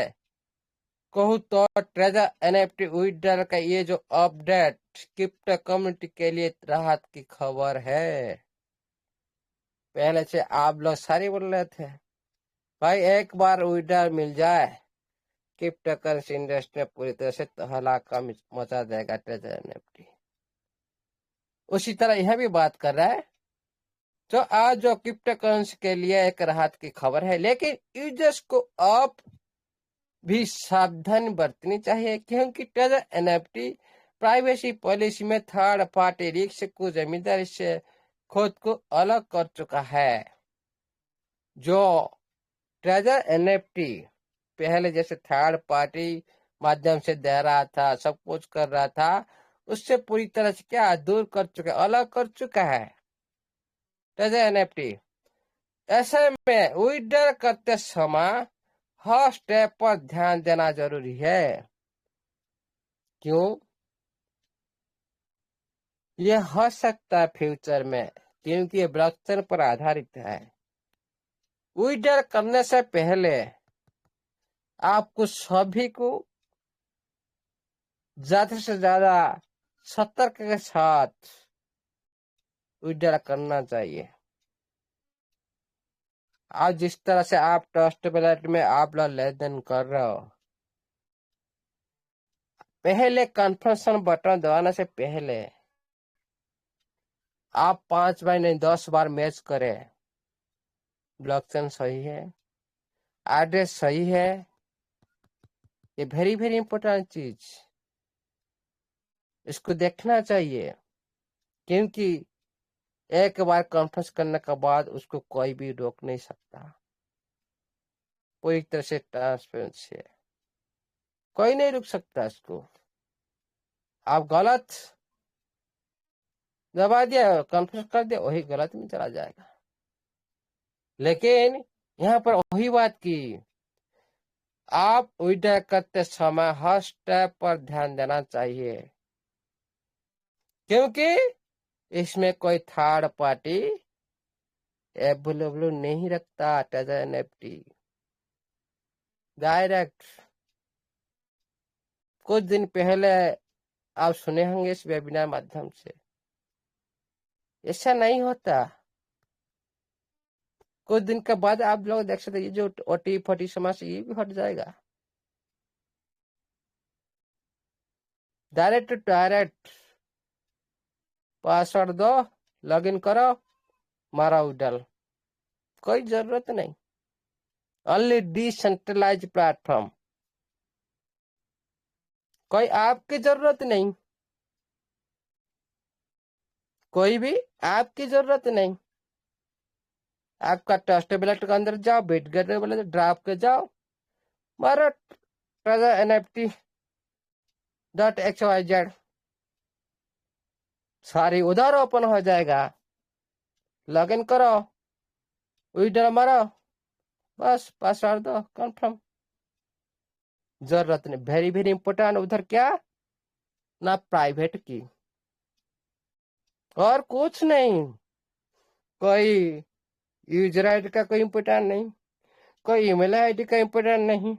कहूँ तो ट्रेजर एनएफटी विड्रॉल का ये जो अपडेट क्रिप्टो कम्युनिटी के लिए राहत की खबर है। पहले से आप लोग सारे बोल रहे थे भाई एक बार विड्रॉल मिल जाए क्रिप्टो करेंसी इंडस्ट्री में पूरी तरह से हलाका मचा देगा ट्रेजर एनएफटी। उसी तरह यह भी बात कर रहा है तो आज जो क्रिप्टो करेंसी के लिए एक राहत की खबर है, लेकिन यूजर्स को आप भी सावधानी बरतनी चाहिए क्योंकि ट्रेजर एनएफटी प्राइवेसी पॉलिसी में थर्ड पार्टी रिस्क को जिम्मेदारी से खुद को अलग कर चुका है। जो ट्रेजर एनएफटी पहले जैसे थर्ड पार्टी माध्यम से दे रहा था, सब कुछ कर रहा था, उससे पूरी तरह से क्या दूर कर चुका, अलग कर चुका है ट्रेजर एनएफटी। ऐसे में विड्रॉल करते समय हर स्टेप पर ध्यान देना जरूरी है। क्यों? यह हो सकता है फ्यूचर में क्योंकि ये ब्लॉकचेन पर आधारित है। विड्रॉल करने से पहले आपको सभी को ज्यादा से ज्यादा सतर्क के साथ विड्रॉल करना चाहिए। आज जिस तरह से आप ट्रस्ट वॉलेट में आप लोग लेन देन कर रहे हो, पहले कन्फर्मेशन बटन दबाने से पहले आप 5 बार नहीं 10 बार मैच करें ब्लॉकचेन सही है, एड्रेस सही है। ये वेरी वेरी इंपॉर्टेंट चीज, इसको देखना चाहिए क्योंकि एक बार कॉन्फ्रेंस करने के बाद उसको कोई भी रोक नहीं सकता। पूरी तरह से ट्रांसपेरेंसी है, कोई नहीं रुक सकता इसको। आप गलत दबा दिया, कॉन्फ्रेंस कर दिया, वही गलत में चला जाएगा। लेकिन यहाँ पर वही बात की आप विड्रॉल करते समय हर स्टेप पर ध्यान देना चाहिए क्योंकि इसमें कोई थर्ड पार्टी अवेलेबल नहीं रखता ट्रेजर एनएफटी। डायरेक्ट कुछ दिन पहले आप सुने होंगे इस वेबिनार माध्यम से, ऐसा नहीं होता। कुछ दिन के बाद आप लोग देख सकते ये जो OT40 समस्या ये भी हट जाएगा। डायरेक्ट पासवर्ड दो, लॉगिन करो, मारा विड्रॉल, कोई जरूरत नहीं। ओनली डिसेंट्रलाइज प्लेटफॉर्म, कोई आपकी जरूरत नहीं, कोई भी आपकी जरूरत नहीं। आपका ट्रस्ट वॉलेट के अंदर जाओ, बिटगेट वॉलेट ड्राफ्ट के जाओ, मारो ट्रेजर NFT.xyz, सारी उधर ओपन हो जाएगा। लॉगिन करो, विड्रॉल मारो, बस पासवर्ड दो, कंफर्म। जरूरत नहीं, वेरी वेरी इंपोर्टेंट। उधर क्या ना प्राइवेट की और कुछ नहीं, कोई यूजर आईडी का कोई इंपोर्टेंट नहीं, कोई ईमेल आईडी का इंपोर्टेंट नहीं,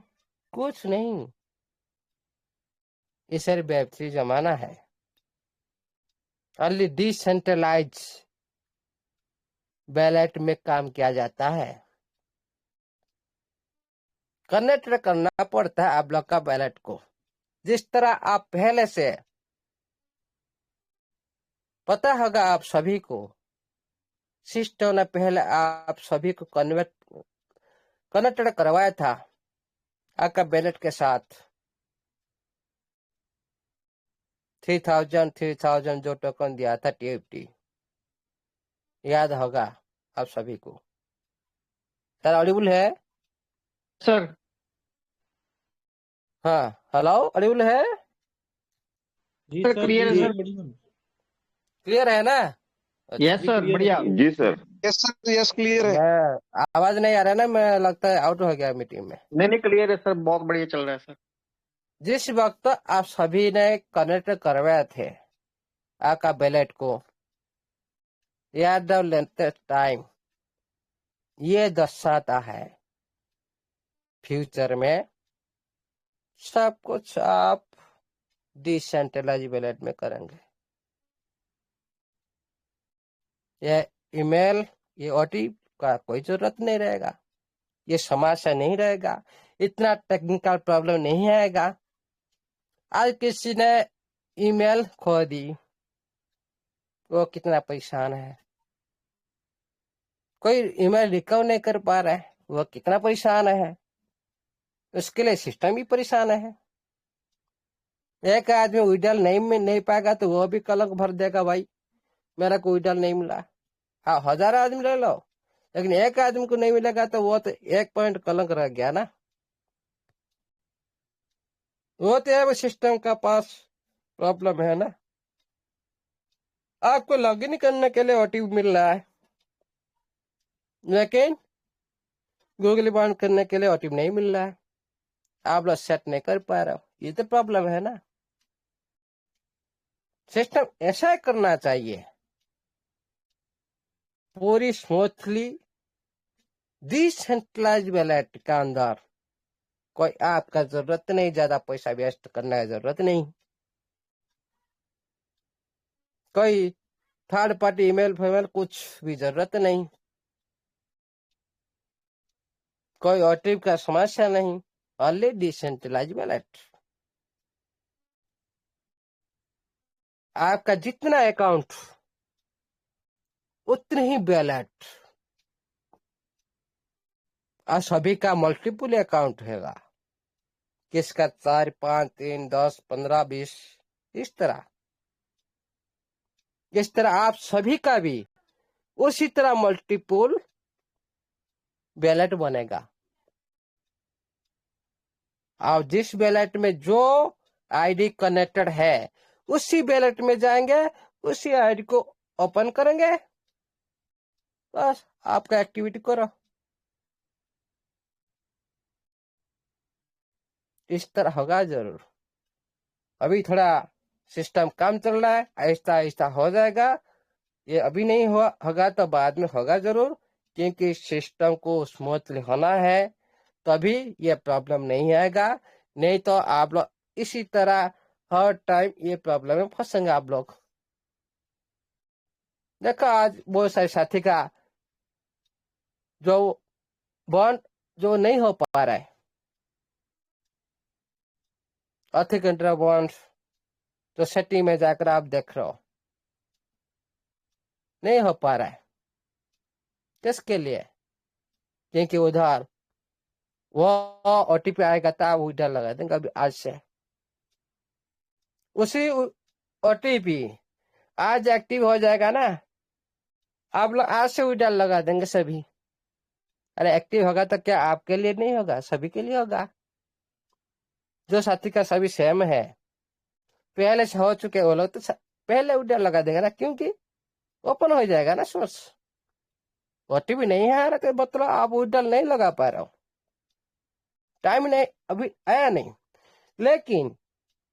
कुछ नहीं। ये सर वेब3 जमाना है। ओनली डिसेंट्रलाइज वॉलेट में काम किया जाता है। कनेक्ट करना पड़ता है आप लोग का वॉलेट को। जिस तरह आप पहले से पता होगा आप सभी को, सिस्टम ने पहले आप सभी को कनेक्टेड करवाया था आपका वॉलेट के साथ। 3000 जो टोकन दिया था TFT, याद होगा आप सभी को। सर ऑडिबल है? सर हाँ, हेलो, ऑडिबल है? जी सर सर, क्लियर है जी, सर। बढ़िया। क्लियर है ना? यस सर, clear बढ़िया। जी सर। यस सर, यस क्लियर है। मैं आवाज नहीं आ रहा ना, मैं लगता है आउट हो गया मीटिंग में। नहीं क्लियर है सर, बहुत बढ़िया चल रहा है सर। जिस वक्त आप सभी ने कनेक्ट करवाए थे आपका बैलेट को, याद लेते टाइम, ये दर्शाता है फ्यूचर में सब कुछ आप डिसेंट्रलाइज बैलेट में करेंगे। ये ईमेल, ये ओटीपी का कोई जरूरत नहीं रहेगा, ये समस्या नहीं रहेगा, इतना टेक्निकल प्रॉब्लम नहीं आएगा। आज किसी ने ईमेल खो दी, वो कितना परेशान है। कोई ईमेल रिकवर नहीं कर पा रहा है, वो कितना परेशान है। उसके लिए सिस्टम भी परेशान है। एक आदमी विड्रॉल नहीं पाएगा तो वो भी कलंक भर देगा, भाई मेरा को विड्रॉल नहीं मिला। हाँ, 1000 आदमी ले लो, लेकिन एक आदमी को नहीं मिलेगा तो वो तो 1 पॉइंट कलंक रह गया ना। वो तो सिस्टम का पास प्रॉब्लम है ना। आपको लॉगिन करने के लिए ओटीपी मिल रहा है, लेकिन गूगल बंद करने के लिए ओटीपी नहीं मिल रहा है। आप लोग सेट नहीं कर पा रहे हो, ये तो प्रॉब्लम है ना। सिस्टम ऐसा ही करना चाहिए, पूरी स्मूथली डिसेंट्रलाइज वैलेट के अंदर कोई आपका जरूरत नहीं, ज्यादा पैसा वेस्ट करने की जरूरत नहीं। कोई थर्ड पार्टी ईमेल फेमेल कुछ भी जरूरत नहीं, कोई ओटीपी का समस्या नहीं, ओनली डिसेंट्रलाइज वैलेट। आपका जितना अकाउंट उतने ही वैलेट, और सभी का मल्टीपल अकाउंट होगा, किसका 4, 5, 3, 10, 15, 20, इस तरह आप सभी का भी उसी तरह मल्टीपल बैलेट बनेगा। और जिस बैलेट में जो आईडी कनेक्टेड है उसी बैलेट में जाएंगे, उसी आईडी को ओपन करेंगे, बस आपका एक्टिविटी करो। इस तरह होगा जरूर। अभी थोड़ा सिस्टम कम चल रहा है, आहिस्ता आहिस्ता हो जाएगा। ये अभी नहीं होगा तो बाद में होगा जरूर, क्योंकि सिस्टम को स्मूथली होना है, तभी ये प्रॉब्लम नहीं आएगा। नहीं तो आप लोग इसी तरह हर टाइम ये प्रॉब्लम में फंसेंगे आप लोग। देखो आज बहुत सारे साथी का जो बॉन्ड जो नहीं हो पा रहा है, आर्थिक इंट्रा बॉन्ड तो सेटिंग में जाकर आप देख रहे हो नहीं हो पा रहा है। किसके लिए? क्योंकि उधर वो ओटीपी आएगा तो आप उधर लगा देंगे। अभी आज से उसी ओटीपी आज एक्टिव हो जाएगा ना, आप लोग आज से उधर लगा देंगे सभी। अरे एक्टिव होगा तो क्या आपके लिए नहीं होगा, सभी के लिए होगा। जो साथी का सभी सेम है, पहले से हो चुके वो लोग तो पहले उधर लगा देंगे ना, क्योंकि ओपन हो जाएगा ना सोर्स। ओटीपी नहीं है ना, तो मतलब आप उधर नहीं लगा पा रहे हो, टाइम नहीं अभी आया नहीं। लेकिन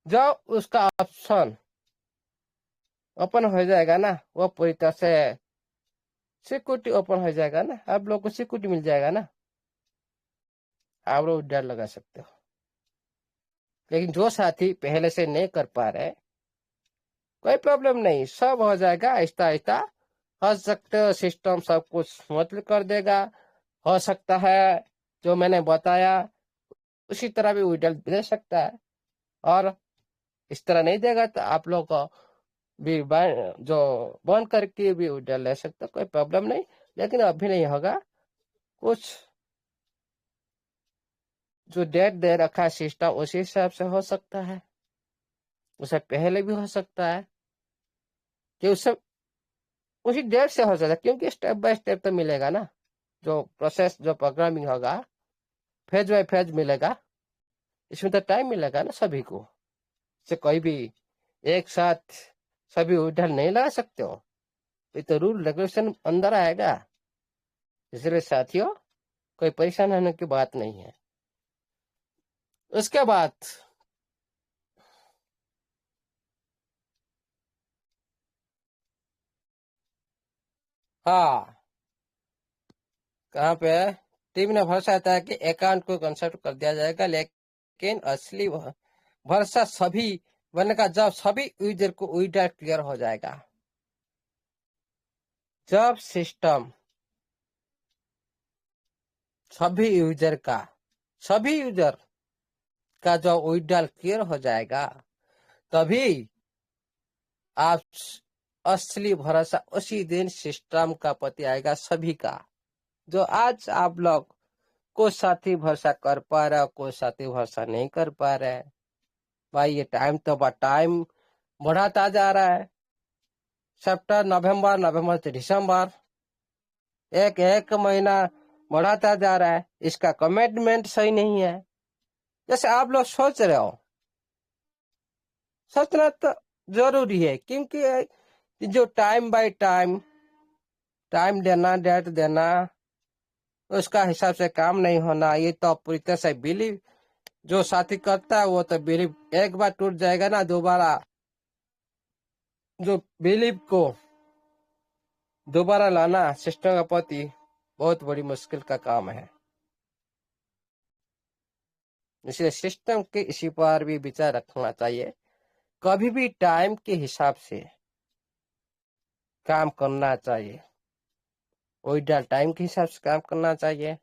जब उसका ऑप्शन ओपन हो जाएगा ना, वो पूरी तरह से सिक्योरिटी ओपन हो जाएगा ना, आप लोग को सिक्योरिटी मिल जाएगा ना, आप लोग उधर लगा सकते हो। लेकिन जो साथी पहले से नहीं कर पा रहे, कोई प्रॉब्लम नहीं, सब हो जाएगा आहिस्ता आहिस्ता। हो सकते हो सिस्टम सब कुछ स्मूथली कर देगा, हो सकता है जो मैंने बताया उसी तरह भी विड्रॉल दे सकता है, और इस तरह नहीं देगा तो आप लोग को भी जो बंद करके भी विड्रॉल ले सकते, कोई प्रॉब्लम नहीं। लेकिन अभी नहीं होगा, कुछ जो डेट दे रखा है सिस्टम उसी हिसाब से हो सकता है, उसे पहले भी हो सकता है कि उससे उसी डेट से हो सकता है, क्योंकि स्टेप बाय स्टेप तो मिलेगा ना। जो प्रोसेस जो प्रोग्रामिंग होगा फेज बाय फेज मिलेगा, इसमें तो टाइम मिलेगा ना सभी को। से कोई भी एक साथ सभी उधर नहीं लगा सकते हो, ये तो रूल रेगुलेशन अंदर आएगा। इसलिए साथियों कोई परेशान होने की बात नहीं है। उसके बाद हाँ, कहाँ पे है? टीम ने भरोसा आता है कि अकाउंट को कंसेप्ट कर दिया जाएगा, लेकिन असली भरोसा सभी बनेगा जब सभी यूजर को विड्रॉल क्लियर हो जाएगा। जब सिस्टम सभी यूजर का जो विड्रॉल क्लियर हो जाएगा, तभी आप असली भरोसा उसी दिन सिस्टम का प्रति आएगा सभी का। जो आज आप लोग कोई साथी भरोसा कर पा रहा है, कोई साथी भरोसा नहीं कर पा रहे हैं। भाई ये टाइम बढ़ाता जा रहा है। सितंबर, नवंबर से दिसंबर, एक महीना बढ़ाता जा रहा है। इसका कमिटमेंट सही नहीं है। जैसे आप लोग सोच रहे हो, सोचना तो जरूरी है, क्योंकि जो टाइम बाय टाइम देना, डेट देना, उसका हिसाब से काम नहीं होना, ये तो पूरी तरह से बिलीव जो साथी करता है वो तो बिलीव एक बार टूट जाएगा ना, दोबारा जो बिलीव को दोबारा लाना सिस्टम का प्रति बहुत बड़ी मुश्किल का काम है। इसलिए सिस्टम के इसी पर भी विचार रखना चाहिए। कभी भी टाइम के हिसाब से काम करना चाहिए, विड्रॉल टाइम के हिसाब से काम करना चाहिए।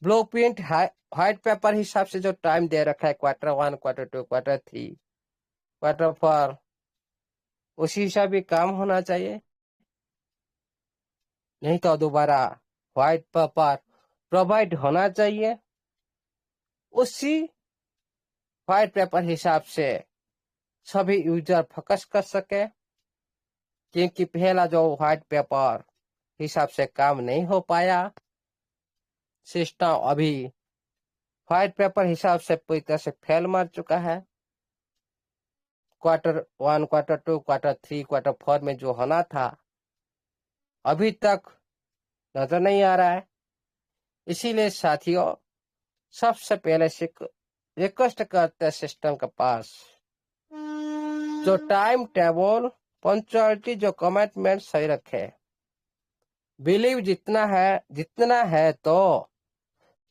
ब्लूप्रिंट व्हाइट पेपर हिसाब से जो टाइम दे रखा है, Q1, Q2, Q3, Q4, उसी हिसाब भी काम होना चाहिए। नहीं तो दोबारा व्हाइट पेपर प्रोवाइड होना चाहिए, उसी व्हाइट पेपर हिसाब से सभी यूजर फोकस कर सके। क्योंकि पहला जो व्हाइट पेपर हिसाब से काम नहीं हो पाया, सिस्टम अभी व्हाइट पेपर हिसाब से पूरी तरह से फेल मार चुका है। Q1, Q2, Q3, Q4 में जो होना था अभी तक नजर नहीं आ रहा है। इसीलिए साथियों, सबसे पहले रिक्वेस्ट करते हैं सिस्टम के पास, जो टाइम टेबल, पंक्चुअलिटी, जो कमिटमेंट सही रखे। बिलीव जितना है तो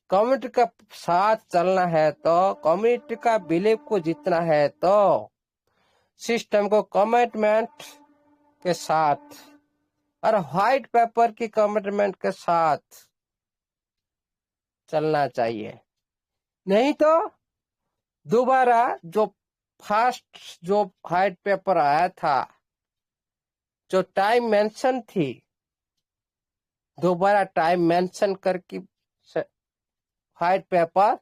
कम्युनिटी का साथ चलना है, तो कम्युनिटी का बिलीव को जितना है तो सिस्टम को कमिटमेंट के साथ और व्हाइट पेपर की कमिटमेंट के साथ चलना चाहिए। नहीं तो दोबारा जो फर्स्ट जो व्हाइट पेपर आया था, जो टाइम मेंशन थी, दोबारा टाइम मेंशन करके व्हाइट पेपर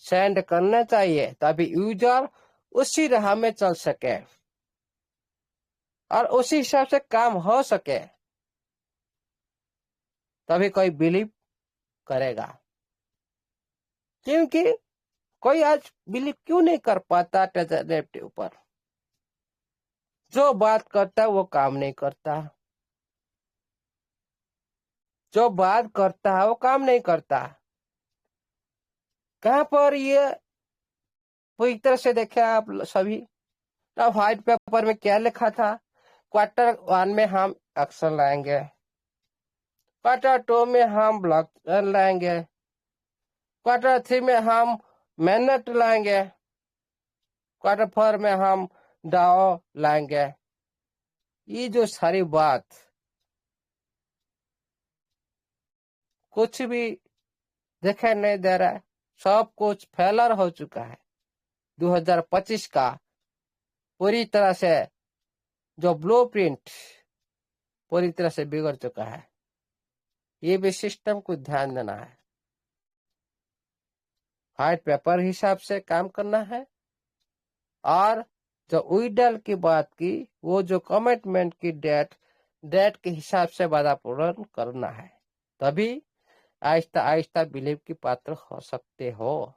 सेंड करना चाहिए, तभी यूजर उसी राह में चल सके और उसी हिसाब से काम हो सके, तभी कोई बिलीव करेगा। क्योंकि कोई आज बिलीव क्यों नहीं कर पाता ट्रेजर के ऊपर? जो बात करता है वो काम नहीं करता, जो बात करता है वो काम नहीं करता। कहां पर ये पूरी तरह से देखे आप सभी? अब व्हाइट पेपर में क्या लिखा था? Q1 में हम एक्शन लाएंगे, Q2 में हम ब्लॉकचेन लाएंगे, Q3 में हम मेहनत लाएंगे, Q4 में हम डाओ लाएंगे। ये जो सारी बात कुछ भी दिखाई नहीं दे रहा है, सब कुछ फेलर हो चुका है। 2025 का पूरी तरह से जो ब्लूप्रिंट पूरी तरह से बिगड़ चुका है। ये भी सिस्टम को ध्यान देना है, व्हाइट पेपर हिसाब से काम करना है, और जो विड्रॉल की बात की, वो जो कमिटमेंट की डेट के हिसाब से वादा पूर्ण करना है, तभी आहिस्ता आहिस्ता बिलीव की पात्र हो सकते हो।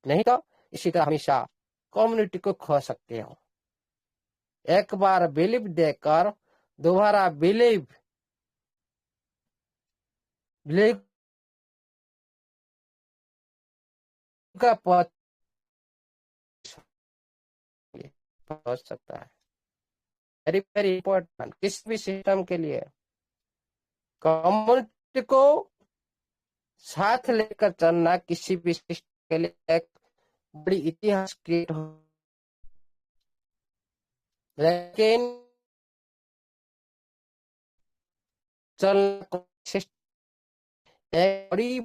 नहीं तो इसी तरह हमेशा कम्युनिटी को खो सकते हो। एक बार बिलीव देकर दोबारा बिलीव का पथ हो सकता है। वेरी वेरी इंपॉर्टेंट किसी भी सिस्टम के लिए। कम्युनिटी को साथ लेकर चलना किसी भी सिस्टम के लिए एक बड़ी इतिहास क्रिएट हो, लेकिन चलना एक बड़ी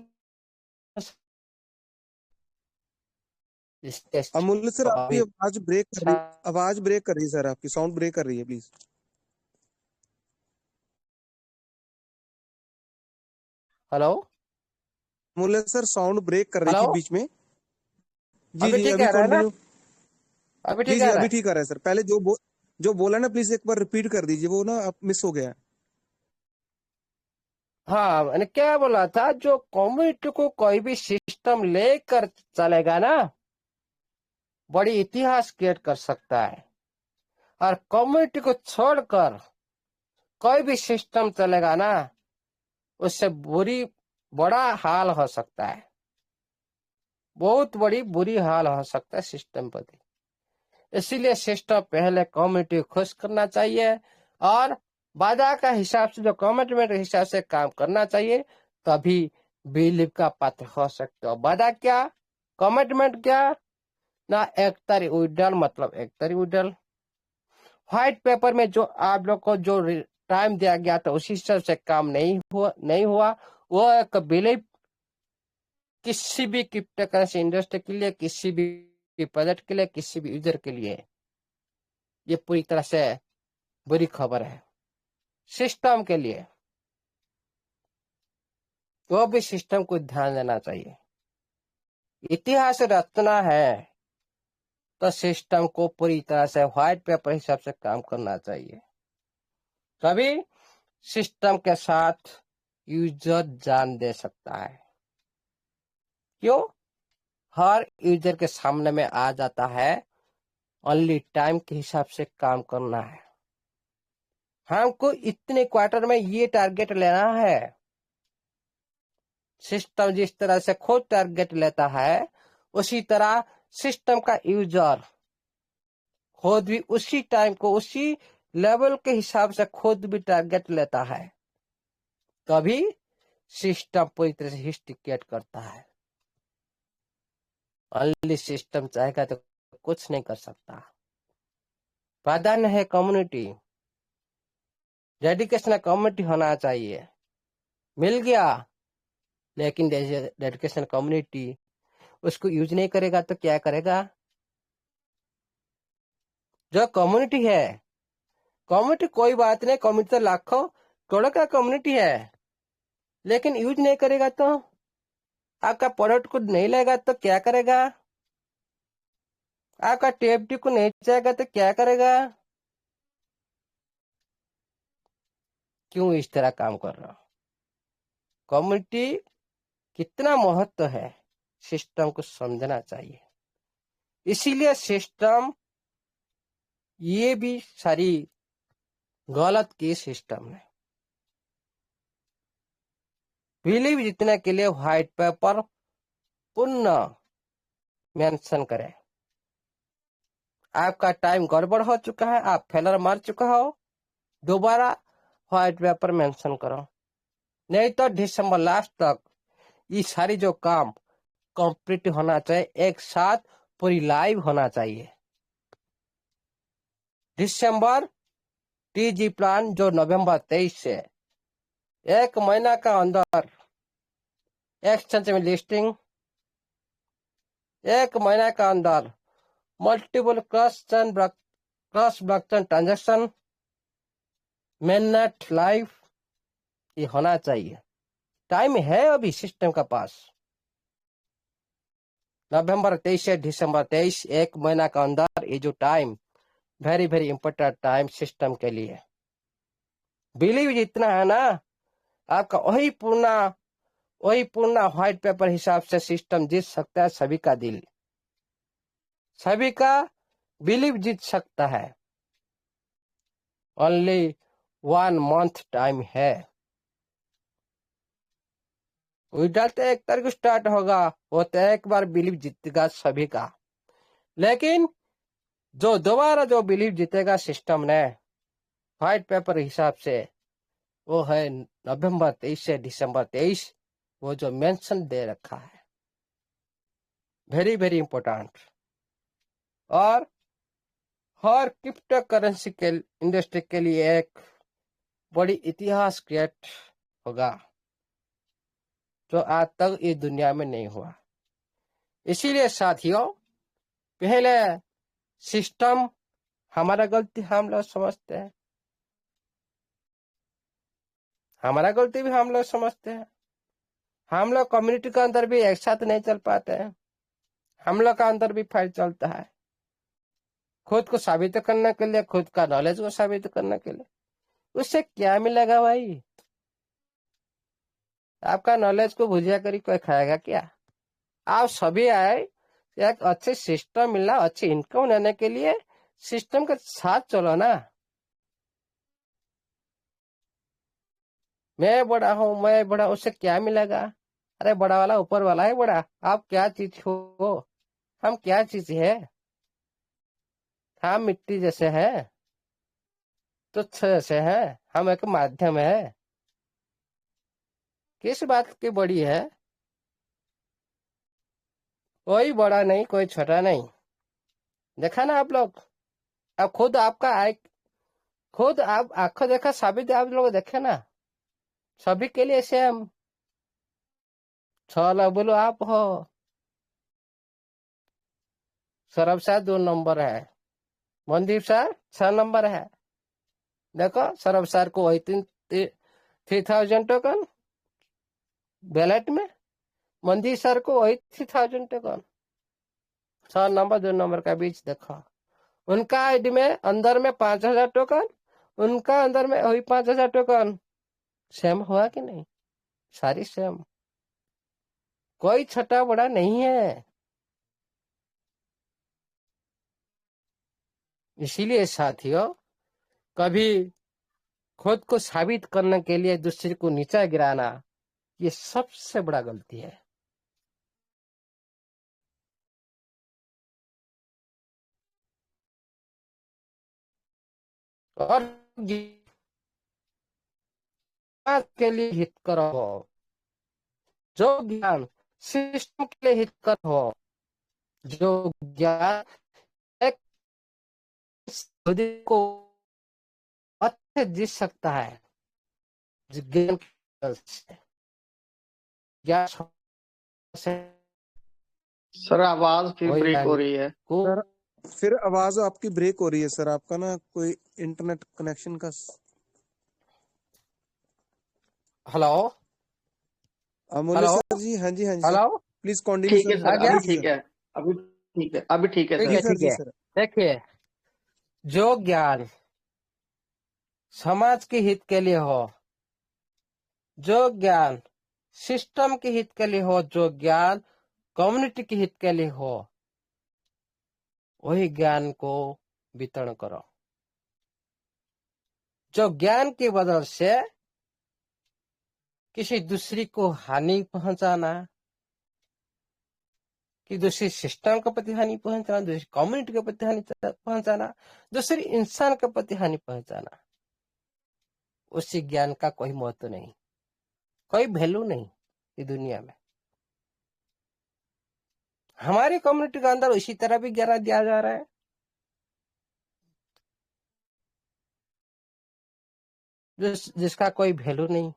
टेस्ट। अमूल्य सर, तो आपकी अभी आवाज ब्रेक कर रही है सर, आपकी साउंड ब्रेक कर रही है, प्लीज। हेलो अमूल्य सर, साउंड ब्रेक कर रही थी हेलो, बीच में। जी अभी जी, ठीक अभी है रहा है ना? कंटिन्यू। अभी जी ठीक जी, है रहा अभी है? ठीक आ रहा है सर। पहले जो बोला ना, प्लीज एक बार रिपीट कर दीजिए, वो ना अब मिस हो गया है। हाँ, मैंने क्या बोला था, जो कम्युनिटी को कोई भी सिस्टम लेकर चलेगा ना, बड़ी इतिहास क्रिएट कर सकता है। और कम्युनिटी को छोड़कर कोई भी सिस्टम चलेगा ना, उससे बड़ा हाल हो सकता है, बहुत बुरी हाल हो सकता है सिस्टम पर। इसीलिए सिस्टम पहले कम्युनिटी को खुश करना चाहिए और वादा का हिसाब से, जो कमिटमेंट के हिसाब से काम करना चाहिए, तभी बिलीव का पात्र हो सकते हो। वादा क्या, कमिटमेंट क्या ना, एकतरी उड़ल मतलब एकतरी उड़ल। व्हाइट पेपर में जो आप लोग को जो टाइम दिया गया था उसी हिसाब से काम नहीं हुआ, वो एक बिलीव किसी भी क्रिप्टो करेंसी इंडस्ट्री के लिए, किसी भी प्रोजेक्ट के लिए, किसी भी यूजर के लिए ये पूरी तरह से बुरी खबर है। सिस्टम के लिए तो भी सिस्टम को ध्यान देना चाहिए। इतिहास रचना है तो सिस्टम को पूरी तरह से व्हाइट पेपर हिसाब से काम करना चाहिए, तभी सिस्टम के साथ यूजर जान दे सकता है। क्यों? हर यूजर के सामने में आ जाता है, ओनली टाइम के हिसाब से काम करना है, हमको इतने क्वार्टर में ये टारगेट लेना है। सिस्टम जिस तरह से खुद टारगेट लेता है, उसी तरह सिस्टम का यूजर खुद भी उसी टाइम को उसी लेवल के हिसाब से खुद भी टारगेट लेता है, तभी सिस्टम पूरी तरह से हिस्ट्री क्रिएट करता है। ओनली सिस्टम चाहेगा तो कुछ नहीं कर सकता। प्राधान्य है कम्युनिटी, डेडिकेशन कम्युनिटी होना चाहिए। मिल गया, लेकिन डेडिकेशन कम्युनिटी उसको यूज नहीं करेगा तो क्या करेगा? जो कम्युनिटी है, कम्युनिटी कोई बात नहीं, कम्युनिटी तो लाखों करोड़ों का कम्युनिटी है, लेकिन यूज नहीं करेगा तो, आपका प्रोडक्ट को नहीं लेगा तो क्या करेगा? आपका टीएफटी को नहीं चाहेगा तो क्या करेगा? क्यों इस तरह काम कर रहा? कम्युनिटी कितना महत्व है, सिस्टम को समझना चाहिए। इसीलिए सिस्टम ये भी सारी गलत की सिस्टम है। बिलीव जीतने के लिए व्हाइट पेपर पुनः मेंशन करें। आपका टाइम गड़बड़ हो चुका है, आप फेलर मार चुका हो, दोबारा व्हाइट पेपर मेंशन करो, नहीं तो दिसंबर लास्ट तक ये सारी जो काम कंप्लीट होना चाहिए, एक साथ पूरी लाइव होना चाहिए। दिसंबर टीजी प्लान जो नवंबर 23 से 1 महीना का अंदर एक्सचेंज में लिस्टिंग, 1 महीना का अंदर multiple cross blockchain transaction, mainnet live, ये होना चाहिए। टाइम है अभी सिस्टम का पास, नवंबर 23 से दिसंबर 23, 1 महीना का अंदर ये जो time very very important time system के लिए। बिलीव जितना है ना, आपका वही पूर्णा व्हाइट पेपर हिसाब से सिस्टम जीत सकता है सभी का दिल, सभी का बिलीव जीत सकता है। ओनली 1 मंथ टाइम है। विड्रॉल तो 1 तारीख को स्टार्ट होगा, वो तो एक बार बिलीव जीतेगा सभी का, लेकिन जो दोबारा जो बिलीव जीतेगा सिस्टम ने, व्हाइट पेपर हिसाब से वो है नवंबर 23 से दिसंबर 23, वो जो मेंशन दे रखा है, वेरी वेरी इंपॉर्टेंट। और हर क्रिप्टो करेंसी के इंडस्ट्री के लिए एक बड़ी इतिहास क्रिएट होगा जो आज तक इस दुनिया में नहीं हुआ। इसीलिए साथियों, पहले सिस्टम हमारा गलती हम लोग समझते हैं, हमारा गलती भी हम लोग समझते हैं। हम लोग कम्युनिटी के अंदर भी एक साथ नहीं चल पाते हैं, हम लोग का अंदर भी फाइट चलता है, खुद को साबित करने के लिए, खुद का नॉलेज को साबित करने के लिए। उससे क्या मिलेगा भाई? आपका नॉलेज को भुजिया करी कोई खाएगा क्या? आप सभी आए एक अच्छे सिस्टम मिला, अच्छी इनकम लेने के लिए सिस्टम के साथ चलो ना। मैं बड़ा हूँ, मैं बड़ा, उससे क्या मिलेगा? अरे बड़ा वाला ऊपर वाला है बड़ा, आप क्या चीज हो, हम क्या चीज है? हम मिट्टी जैसे हैं, तुच्छ जैसे हैं, हम एक माध्यम है। किस बात की बड़ी है? कोई बड़ा नहीं, कोई छोटा नहीं। देखा ना आप लोग, अब खुद आपका खुद आप आंखों देखा साबित आप लोग देखे ना, सभी के लिए सेम। 6 लोग बोलो आप हो, सौरभ सर 2 नंबर है, मनदीप सर 6 नंबर है। देखो सौरभ सर को वही 3000 टोकन बैलेट में, मनदीप सर को वही 3000 टोकन। 6 नंबर 2 नंबर का बीच देखो, उनका आईडी में अंदर में 5000 टोकन, उनका अंदर में वही 5000 टोकन। सेम हुआ कि नहीं? सारी सेम, कोई छोटा बड़ा नहीं है। इसीलिए साथियों, कभी खुद को साबित करने के लिए दूसरे को नीचा गिराना, ये सबसे बड़ा गलती है। और ज्ञान के लिए हित करो, जो ज्ञान सिस्टम के लिए हित करो, जो ज्ञान एक खुद को अच्छे जी सकता है, ज्ञान से, ज्ञान से सर आवाज फिर वही ब्रेक हो ज्ञान रही है। को। सर फिर आवाज आपकी ब्रेक हो रही है सर, आपका ना कोई इंटरनेट कनेक्शन का। हेलो अमूल्य हेलो सर जी, हाँ जी, हाँ जी सर, हेलो, प्लीज कंटिन्यू ठीक है सर। आ सर, गया? अभी जी ठीक सर, है। अभी ठीक है, अभी ठीक है ठीक जी है सर। सर, ठीक जी है। सर। देखिए, जो ज्ञान समाज के हित के लिए हो, जो ज्ञान सिस्टम के हित के लिए हो, जो ज्ञान कम्युनिटी के हित के लिए हो, वही ज्ञान को वितरण करो। जो ज्ञान की बदल से किसी दूसरी को हानि पहुंचाना, कि दूसरी सिस्टम के प्रति हानि पहुंचाना, दूसरी कम्युनिटी के प्रति हानि पहुंचाना, दूसरी इंसान के प्रति हानि पहुंचाना, उसी ज्ञान का कोई महत्व नहीं, कोई वैल्यू नहीं इस दुनिया में। हमारी कम्युनिटी के अंदर इसी तरह भी ज्ञान दिया जा रहा है, जिसका कोई वैल्यू नहीं।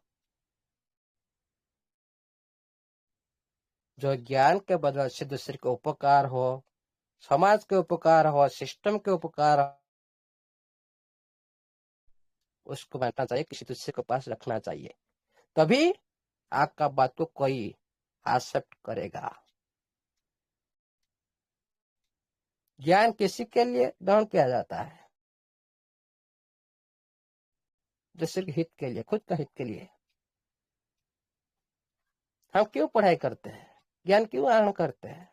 जो ज्ञान के बदल से दूसरे को उपकार हो, समाज के उपकार हो, सिस्टम के उपकार हो, उसको बांटना चाहिए, किसी दूसरे के पास रखना चाहिए, तभी आपका बात को कोई एक्सेप्ट करेगा। ज्ञान किसी के लिए दान किया जाता है? दूसरे के हित के लिए, खुद का हित के लिए। हम क्यों पढ़ाई करते हैं? ज्ञान क्यों आहरण करते हैं?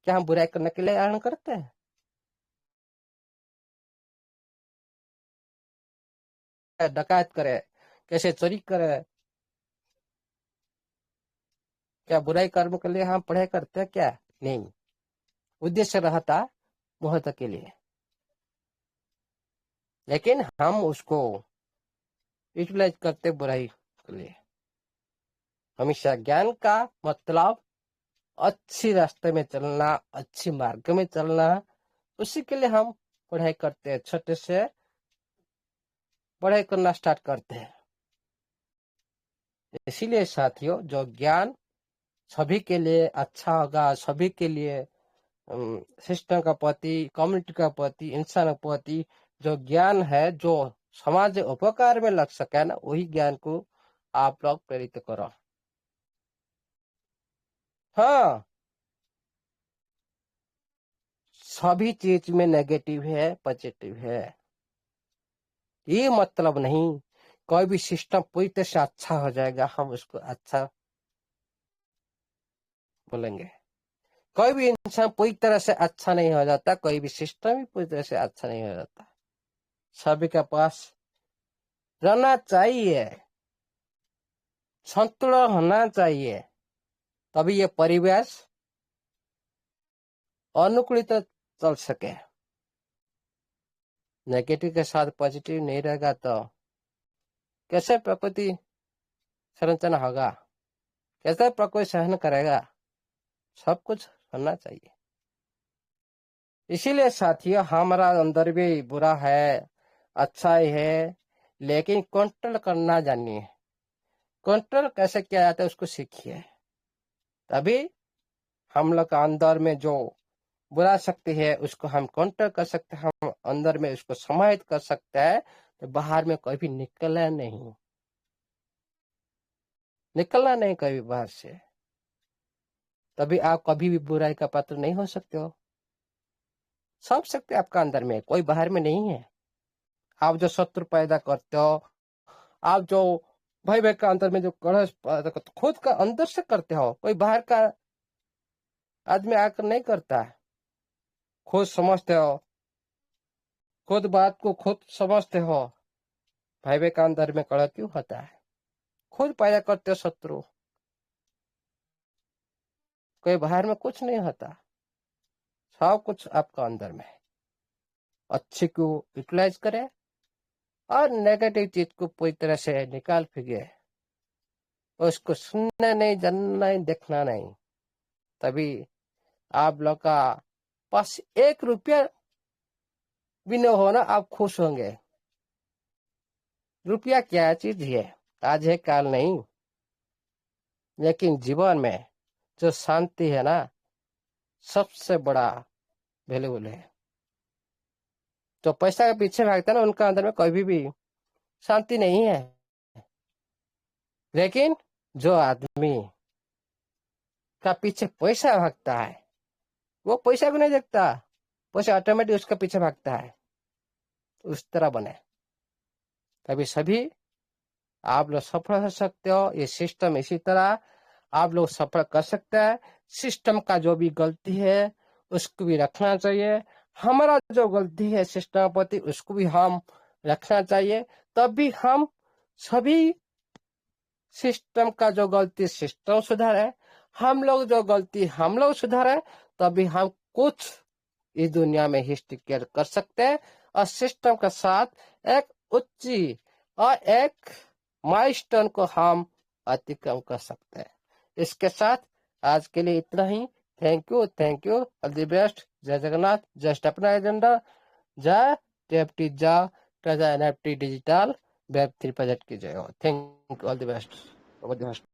क्या हम बुराई करने के लिए आहरण करते हैं? डकैत करे, कैसे चोरी करे, क्या बुराई कर्म के लिए हम पढ़ाई करते हैं? क्या नहीं, उद्देश्य रहता महत्व के लिए। लेकिन हम उसको यूटिलाइज करते बुराई के लिए। हमेशा ज्ञान का मतलब अच्छी रास्ते में चलना, अच्छी मार्ग में चलना, उसी के लिए हम पढ़ाई करते हैं, छोटे से पढ़ाई करना स्टार्ट करते हैं। इसीलिए साथियों, जो ज्ञान सभी के लिए अच्छा होगा, सभी के लिए सिस्टम का प्रति, कम्युनिटी का प्रति, इंसान का प्रति जो ज्ञान है, जो समाज उपकार में लग सके ना, वही ज्ञान को आप लोग प्रेरित करो। हाँ, सभी चीज में नेगेटिव है, पॉजिटिव है, ये मतलब नहीं कोई भी सिस्टम पूरी तरह से अच्छा हो जाएगा हम उसको अच्छा बोलेंगे। कोई भी इंसान पूरी तरह से अच्छा नहीं हो जाता, कोई भी सिस्टम भी पूरी तरह से अच्छा नहीं हो जाता। सभी के पास रहना चाहिए, संतुलन होना चाहिए, तभी ये परिवेश अनुकूलित चल सके। नेगेटिव के साथ पॉजिटिव नहीं रहेगा तो कैसे प्रकृति संरचना होगा, कैसे प्रकृति सहन करेगा? सब कुछ होना चाहिए। इसीलिए साथियों, हमारा अंदर भी बुरा है, अच्छा ही है, लेकिन कंट्रोल करना जानिए। कंट्रोल कैसे किया जाता है उसको सीखिए, तभी हम लोग का अंदर में जो बुरा शक्ति है उसको हम कंट्रोल कर सकते हैं, हम अंदर में उसको समाहित कर सकते हैं, तो बाहर में कभी निकलना नहीं कभी बाहर से। तभी आप कभी भी बुराई का पात्र नहीं हो सकते हो। सब शक्ति आपका अंदर में है, कोई बाहर में नहीं है। आप जो शत्रु पैदा करते हो, आप जो भाई भाई का अंदर में जो कलह पैदा करते हो, खुद का अंदर से करते हो, कोई बाहर का आदमी आकर नहीं करता है। खुद समझते हो, खुद बात को खुद समझते हो, भाई भाई का अंदर में कलह क्यों होता है? खुद पैदा करते हो शत्रु, कोई बाहर में कुछ नहीं होता, सब कुछ आपका अंदर में है। अच्छे को यूटिलाइज करे और नेगेटिव चीज को पूरी तरह से निकाल फेंके, उसको सुनना नहीं, जानना नहीं, देखना नहीं। तभी आप लोग का पास 1 रुपया भी न हो ना, आप खुश होंगे। रुपया क्या चीज है, आज है काल नहीं, लेकिन जीवन में जो शांति है ना, सबसे बड़ा वैल्यूबल है। जो पैसा के पीछे भागता है ना, उनका अंदर में कभी भी शांति नहीं है। लेकिन जो आदमी का पीछे पैसा भागता है, वो पैसा को नहीं देखता, पैसा ऑटोमेटिक उसके पीछे भागता है। उस तरह बने, तभी सभी आप लोग सफल हो सकते हो। ये सिस्टम इसी तरह आप लोग सफल कर सकते हैं। सिस्टम का जो भी गलती है उसको भी रखना चाहिए, हमारा जो गलती है सिस्टम प्रति उसको भी हम रखना चाहिए, तभी हम सभी सिस्टम का जो गलती सिस्टम सुधारे, हम लोग जो गलती हम लोग सुधारे, तभी हम कुछ इस दुनिया में हिस्ट्री क्रिएट कर सकते हैं और सिस्टम के साथ एक उच्च और एक माइलस्टोन को हम अतिक्रम कर सकते हैं। इसके साथ आज के लिए इतना ही। Thank you, all the best. जय जगन्नाथ, जय अपना एजेंडा, जय टीएफटी, जय treasure NFT digital web 3 project की जय हो। Thank you, all the best.